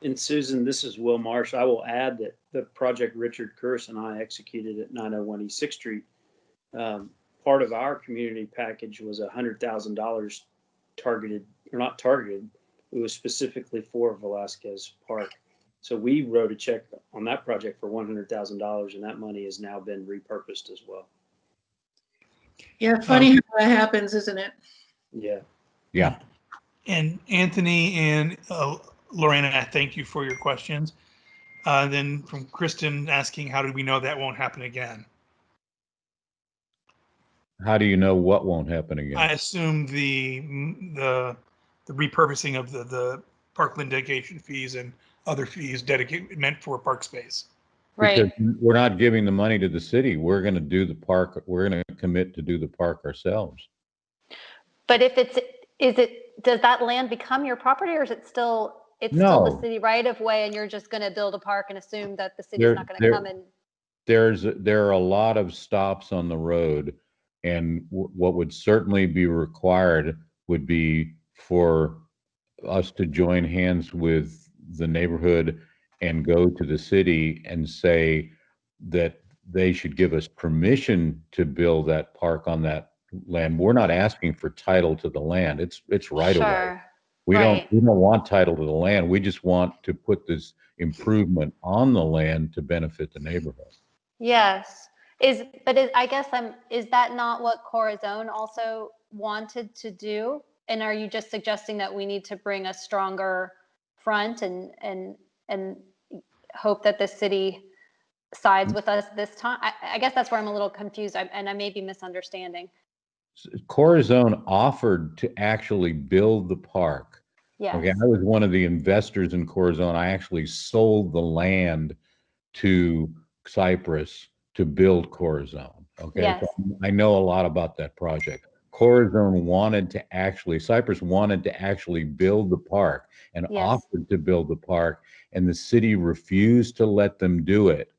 And Susan, this is Will Marsh. I will add that the project Richard Curtis and I executed at 901 East 6th Street, part of our community package was $100,000 targeted, or not targeted, it was specifically for Velasquez Park. So we wrote a check on that project for $100,000, and that money has now been repurposed as well. Yeah, funny how that happens, isn't it? Yeah. Yeah. And Anthony and Lorena, I thank you for your questions. Then from Kristen asking, how do we know that won't happen again? How do you know what won't happen again? I assume the repurposing of the parkland dedication fees and other fees dedicated meant for park space. Because Right. we're not giving the money to the city. We're going to do the park. We're going to commit to do the park ourselves. But if does that land become your property, or is it still, it's still the No, city right of way, and you're just going to build a park and assume that the city's there, not going to come there, and, there are a lot of stops on the road, and what would certainly be required would be for us to join hands with the neighborhood and go to the city and say that they should give us permission to build that park on that land. We're not asking for title to the land. It's right away. sure, We right. don't want title to the land. We just want to put this improvement on the land to benefit the neighborhood. Yes. I guess is that not what Corazon also wanted to do? And are you just suggesting that we need to bring a stronger front and hope that the city sides with us this time? I guess that's where I'm a little confused, and I may be misunderstanding. Corazon offered to actually build the park. Yes. Okay, I was one of the investors in Corazon. I actually sold the land to Cyprus to build Corazon. Okay, Yes. so I know a lot about that project. Corazon wanted to actually, Cyprus wanted to actually build the park and Yes. offered to build the park, and the city refused to let them do it.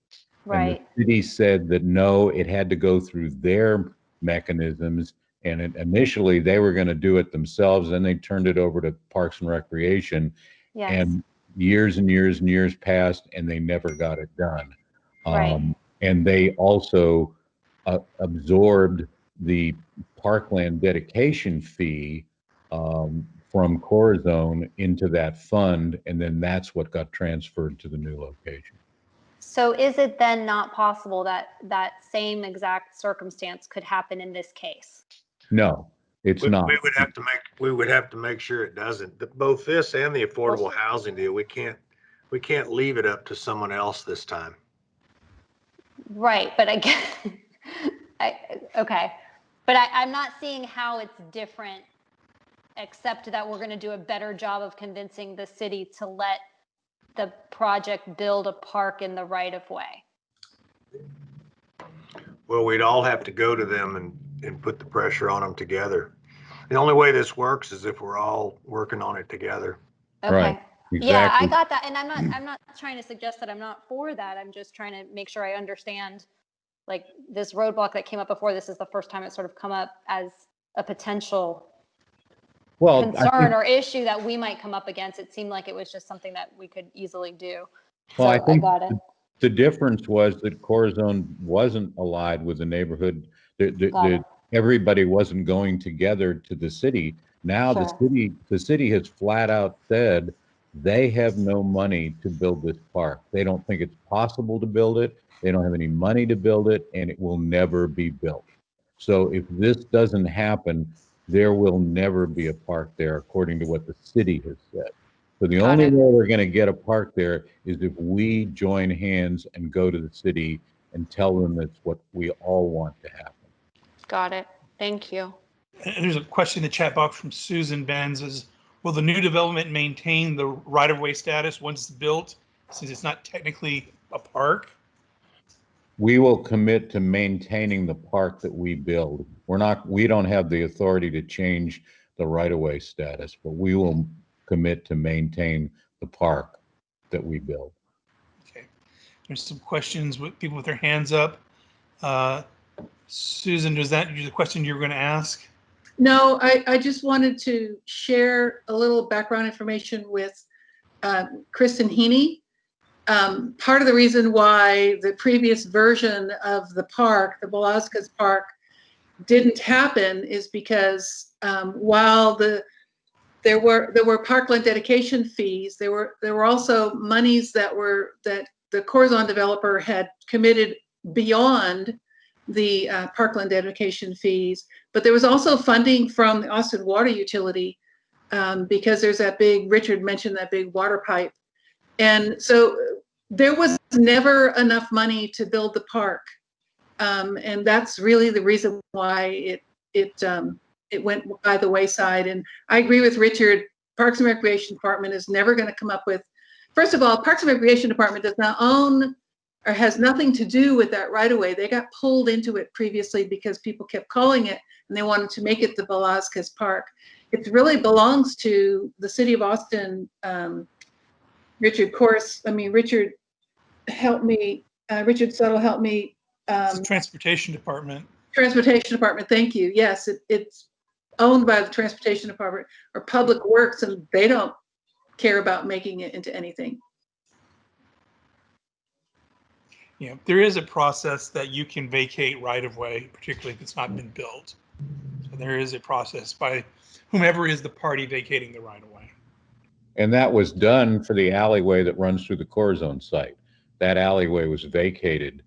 And the Right. city said that no, it had to go through their mechanisms. And initially they were going to do it themselves. Then they turned it over to Parks and Recreation. Yes. And years and years and years passed, and they never got it done. Right. And they also absorbed the parkland dedication fee from Corazon into that fund, and then that's what got transferred to the new location. So is it then not possible that that same exact circumstance could happen in this case? No, it's not. We would have to make sure it doesn't. Both this and the affordable housing deal, we can't leave it up to someone else this time. Right, but I guess, okay. But I'm not seeing how it's different, except that we're going to do a better job of convincing the city to let the project build a park in the right of way. Well, we'd all have to go to them and put the pressure on them together. The only way this works is if we're all working on it together. Okay. Right. Exactly. Yeah, I got that. And I'm not trying to suggest that I'm not for that. I'm just trying to make sure I understand, like, this roadblock that came up before. This is the first time it's sort of come up as a potential concern or issue that we might come up against. It seemed like it was just something that we could easily do. Well, So I think got it. the difference was that Corazon wasn't allied with the neighborhood. Everybody wasn't going together to the city. Now Sure. the city has flat out said they have no money to build this park. They don't think it's possible to build it. They don't have any money to build it, and it will never be built. So if this doesn't happen, there will never be a park there, according to what the city has said. So the only way we're going to get a park there is if we join hands and go to the city and tell them that's what we all want to happen. Got it. Thank you. And there's a question in the chat box from Susan Benz is, will the new development maintain the right-of-way status once it's built, since it's not technically a park? We will commit to maintaining the park that we build. We don't have the authority to change the right-of-way status, but we will commit to maintain the park that we build. Okay. There's some questions with people with their hands up. Susan, is that the question you were going to ask? No, I just wanted to share a little background information with Kristen Heaney. Part of the reason why the previous version of the park, the Velasquez Park, didn't happen is because while there were parkland dedication fees, there were also monies that the Corazon developer had committed beyond the parkland dedication fees, but there was also funding from the Austin Water Utility because there's that big, Richard mentioned that big water pipe. And so there was never enough money to build the park. And that's really the reason why it went by the wayside. And I agree with Richard, Parks and Recreation Department is never going to come up with, first of all, Parks and Recreation Department does not own or has nothing to do with that right of way. They got pulled into it previously because people kept calling it and they wanted to make it the Velazquez Park. It really belongs to the city of Austin. Richard helped me, Richard Settle helped me. It's the Transportation Department. Transportation Department, thank you. Yes, it's owned by the Transportation Department or Public Works, and they don't care about making it into anything. Yeah, there is a process that you can vacate right of way, particularly if it's not been built. So there is a process by whomever is the party vacating the right of way. And that was done for the alleyway that runs through the core zone site. That alleyway was vacated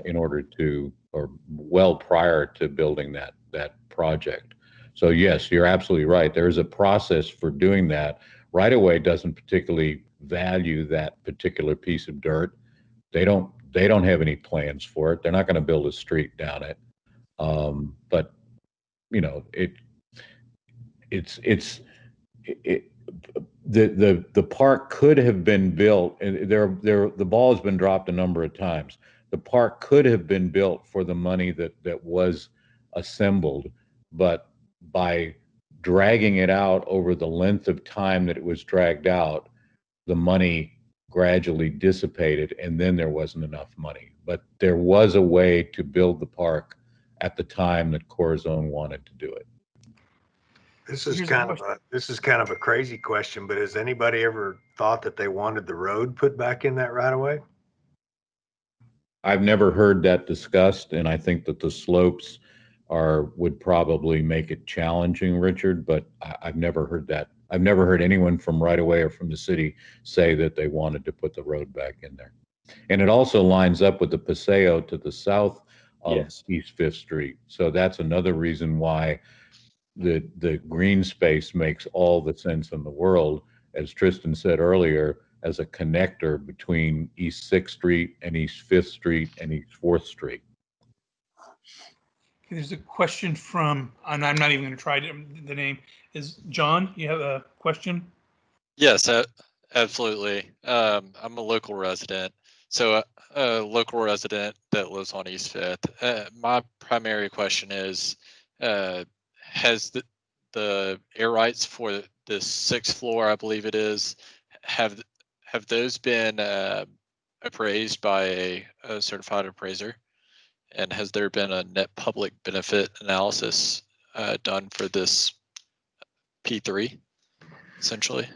in order to, or well prior to building that project. So yes, you're absolutely right. There's a process for doing that. Right of way doesn't particularly value that particular piece of dirt. They don't have any plans for it. They're not going to build a street down it. But you know, the park could have been built, and the ball has been dropped a number of times. The park could have been built for the money that was assembled, but by dragging it out over the length of time that it was dragged out, the money gradually dissipated, and then there wasn't enough money. But there was a way to build the park at the time that Core Zone wanted to do it. This is kind of a crazy question, but has anybody ever thought that they wanted the road put back in that right of way? I've never heard that discussed, and I think that the slopes would probably make it challenging, Richard, but I've never heard that. I've never heard anyone from right away or from the city say that they wanted to put the road back in there. And it also lines up with the Paseo to the south of Yes. East 5th Street. So that's another reason why the green space makes all the sense in the world, as Tristan said earlier, as a connector between East 6th Street and East 5th Street and East 4th Street. Okay, there's a question from, and I'm not even going to try the name. Is John, you have a question? Yes, absolutely. I'm a local resident. So a local resident that lives on East 5th. My primary question is, has the air rights for the 6th floor, I believe it is, have those been appraised by a certified appraiser? And has there been a net public benefit analysis done for this P3, essentially?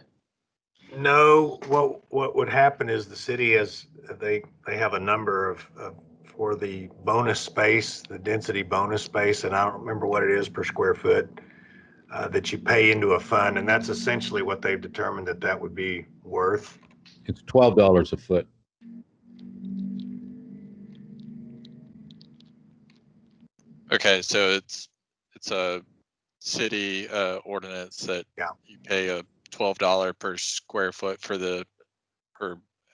No, what would happen is the city they have a number of for the bonus space, the density bonus space, and I don't remember what it is per square foot that you pay into a fund, and that's essentially what they've determined that would be worth. It's $12 a foot. Okay, so it's a city ordinance that you pay a $12 per square foot for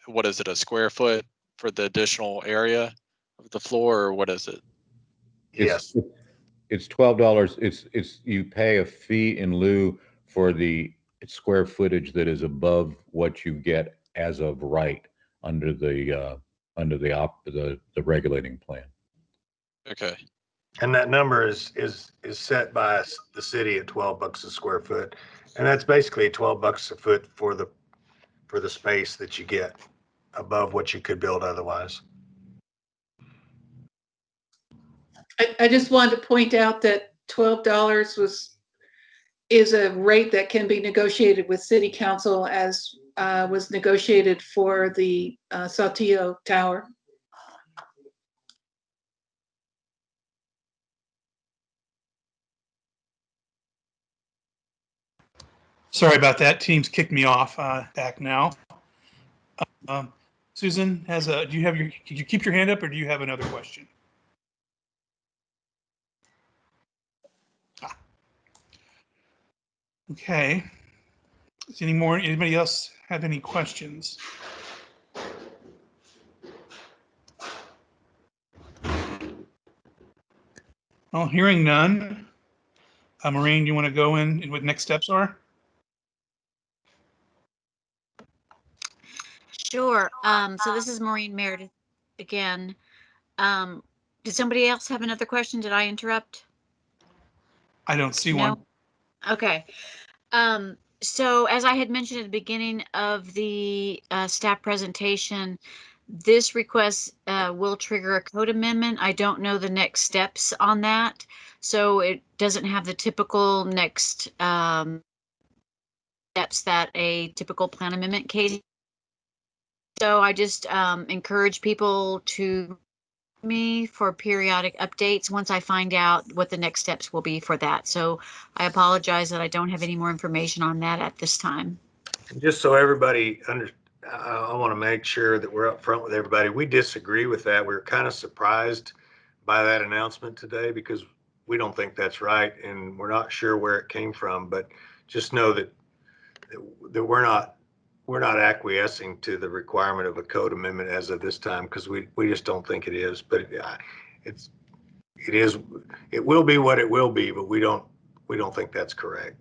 what is it, a square foot for the additional area of the floor, or what is it? Yes. It's $12. It's you pay a fee in lieu for the square footage that is above what you get as of right under the regulating plan. Okay. And that number is set by the city at $12 a square foot, and that's basically $12 a foot for the space that you get above what you could build otherwise. I just wanted to point out that $12 is a rate that can be negotiated with City Council, as was negotiated for the Saltillo Tower. Sorry about that. Teams kicked me off. Back now. Susan did you keep your hand up, or do you have another question? Okay. Is anybody else have any questions? Well, hearing none. Maureen, do you want to go in and what next steps are? Sure. So this is Maureen Meredith again. Did somebody else have another question? Did I interrupt? I don't see No? one. Okay. So as I had mentioned at the beginning of the staff presentation, this request will trigger a code amendment. I don't know the next steps on that. So it doesn't have the typical next steps that a typical plan amendment case. So I just encourage people to me for periodic updates once I find out what the next steps will be for that. So I apologize that I don't have any more information on that at this time. Just so everybody I want to make sure that we're up front with everybody. We disagree with that. We're kind of surprised by that announcement today because we don't think that's right and we're not sure where it came from. But just know that we're not acquiescing to the requirement of a code amendment as of this time because we just don't think it is. But it will be what it will be, but we don't think that's correct.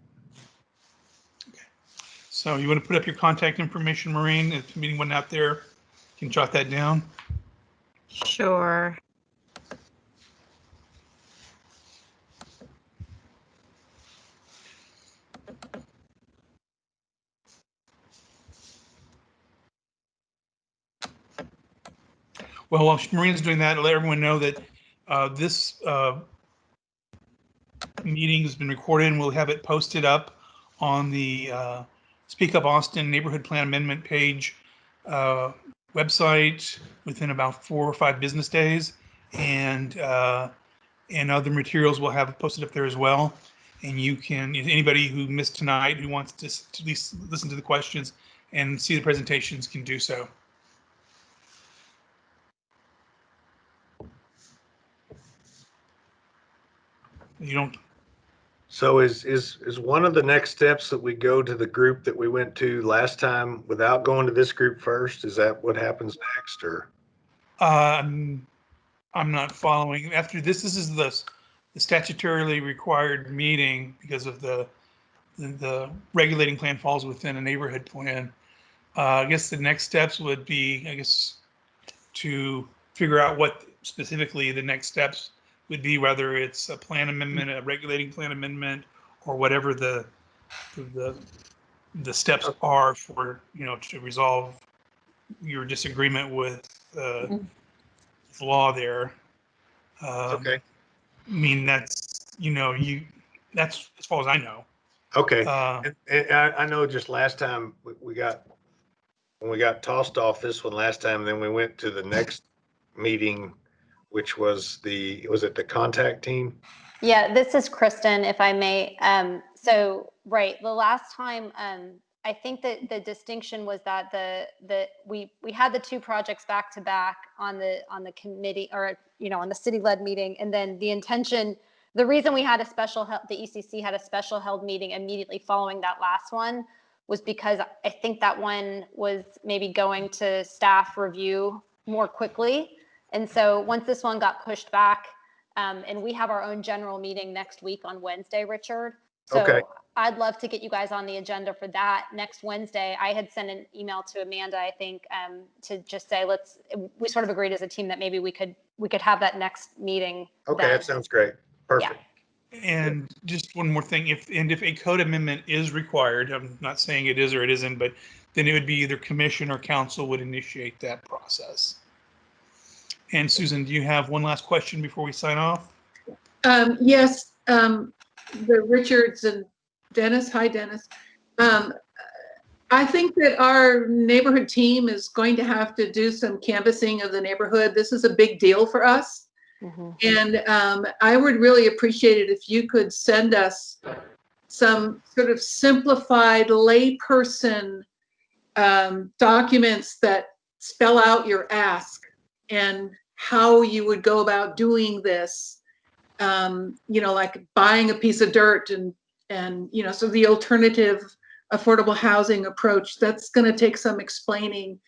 So you want to put up your contact information, Maureen? If the meeting went out there, you can jot that down. Sure. Well, while Maureen's doing that, I'll let everyone know that this meeting has been recorded and we'll have it posted up on the Speak Up Austin Neighborhood Plan Amendment page website within about 4 or 5 business days. And other materials we'll have posted up there as well. And you can, anybody who missed tonight who wants to at least listen to the questions and see the presentations can do so. You don't. So is one of the next steps that we go to the group that we went to last time without going to this group first? Is that what happens next, or? I'm not following. After this is the statutorily required meeting because of the regulating plan falls within a neighborhood plan. I guess the next steps would be, I guess, to figure out what specifically the next steps would be, whether it's a plan amendment, a regulating plan amendment, or whatever the steps are for, to resolve your disagreement with the law there. Okay. I mean, that's, that's as far as I know. Okay. And I know just last time when we got tossed off this one last time, then we went to the next meeting, which was was it the contact team? Yeah, this is Kristen, if I may. So, right, the last time, I think that the distinction was that we had the 2 projects back to back on the committee, or on the city-led meeting, and then the reason we had the ECC had a special held meeting immediately following that last one was because I think that one was maybe going to staff review more quickly, and so once this one got pushed back. And we have our own general meeting next week on Wednesday, Richard. So Okay. I'd love to get you guys on the agenda for that next Wednesday. I had sent an email to Amanda, I think, to just say, we sort of agreed as a team that maybe we could have that next meeting. Okay, then. that sounds great. Perfect. Yeah. And just one more thing, if a code amendment is required, I'm not saying it is or it isn't, but then it would be either commission or council would initiate that process. And Susan, do you have one last question before we sign off? Yes, the Richards and Dennis. Hi, Dennis. I think that our neighborhood team is going to have to do some canvassing of the neighborhood. This is a big deal for us. Mm-hmm. And I would really appreciate it if you could send us some sort of simplified layperson documents that spell out your ask and how you would go about doing this. Like buying a piece of dirt and so the alternative affordable housing approach, that's going to take some explaining,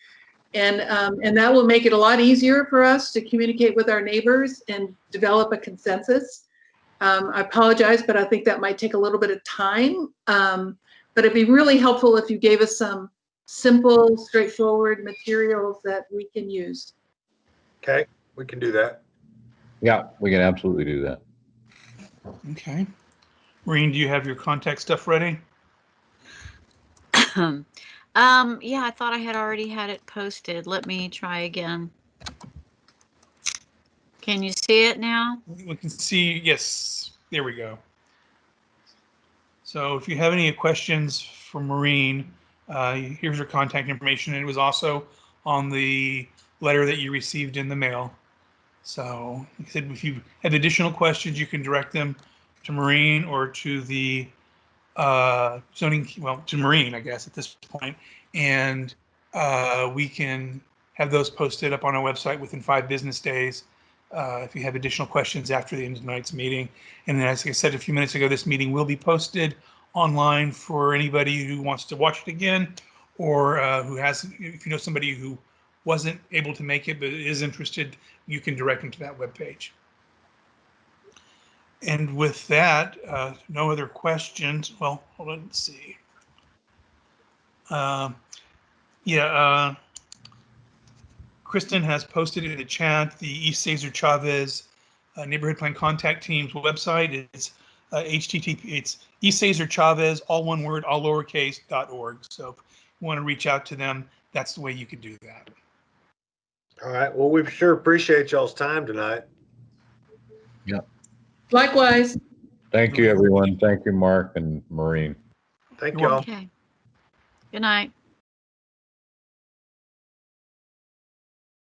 and that will make it a lot easier for us to communicate with our neighbors and develop a consensus. I apologize, but I think that might take a little bit of time, but it'd be really helpful if you gave us some simple, straightforward materials that we can use. Okay, we can do that. Yeah, we can absolutely do that. Okay. Maureen, do you have your contact stuff ready? Yeah, I thought I had already had it posted. Let me try again. Can you see it now? We can see, yes, there we go. So if you have any questions for Maureen, here's her contact information. It was also on the letter that you received in the mail. So like I said, if you have additional questions, you can direct them to Maureen or to the zoning, well, to Maureen, I guess, at this point. And we can have those posted up on our website within 5 business days. If you have additional questions after the end of tonight's meeting. And then, as I said a few minutes ago, this meeting will be posted online for anybody who wants to watch it again, or who has, if you know somebody who wasn't able to make it but is interested, you can direct them to that webpage. And with that, no other questions. Well, hold on, let's see. Kristen has posted in the chat the East Cesar Chavez Neighborhood Plan Contact Team's website. It's HTTP. It's East Cesar Chavez, all one word, all lowercase .org. So if you want to reach out to them, that's the way you could do that. All right. Well, we sure appreciate y'all's time tonight. Yeah. Likewise. Thank you, everyone. Thank you, Mark and Maureen. Thank You're y'all. welcome. Okay. Good night.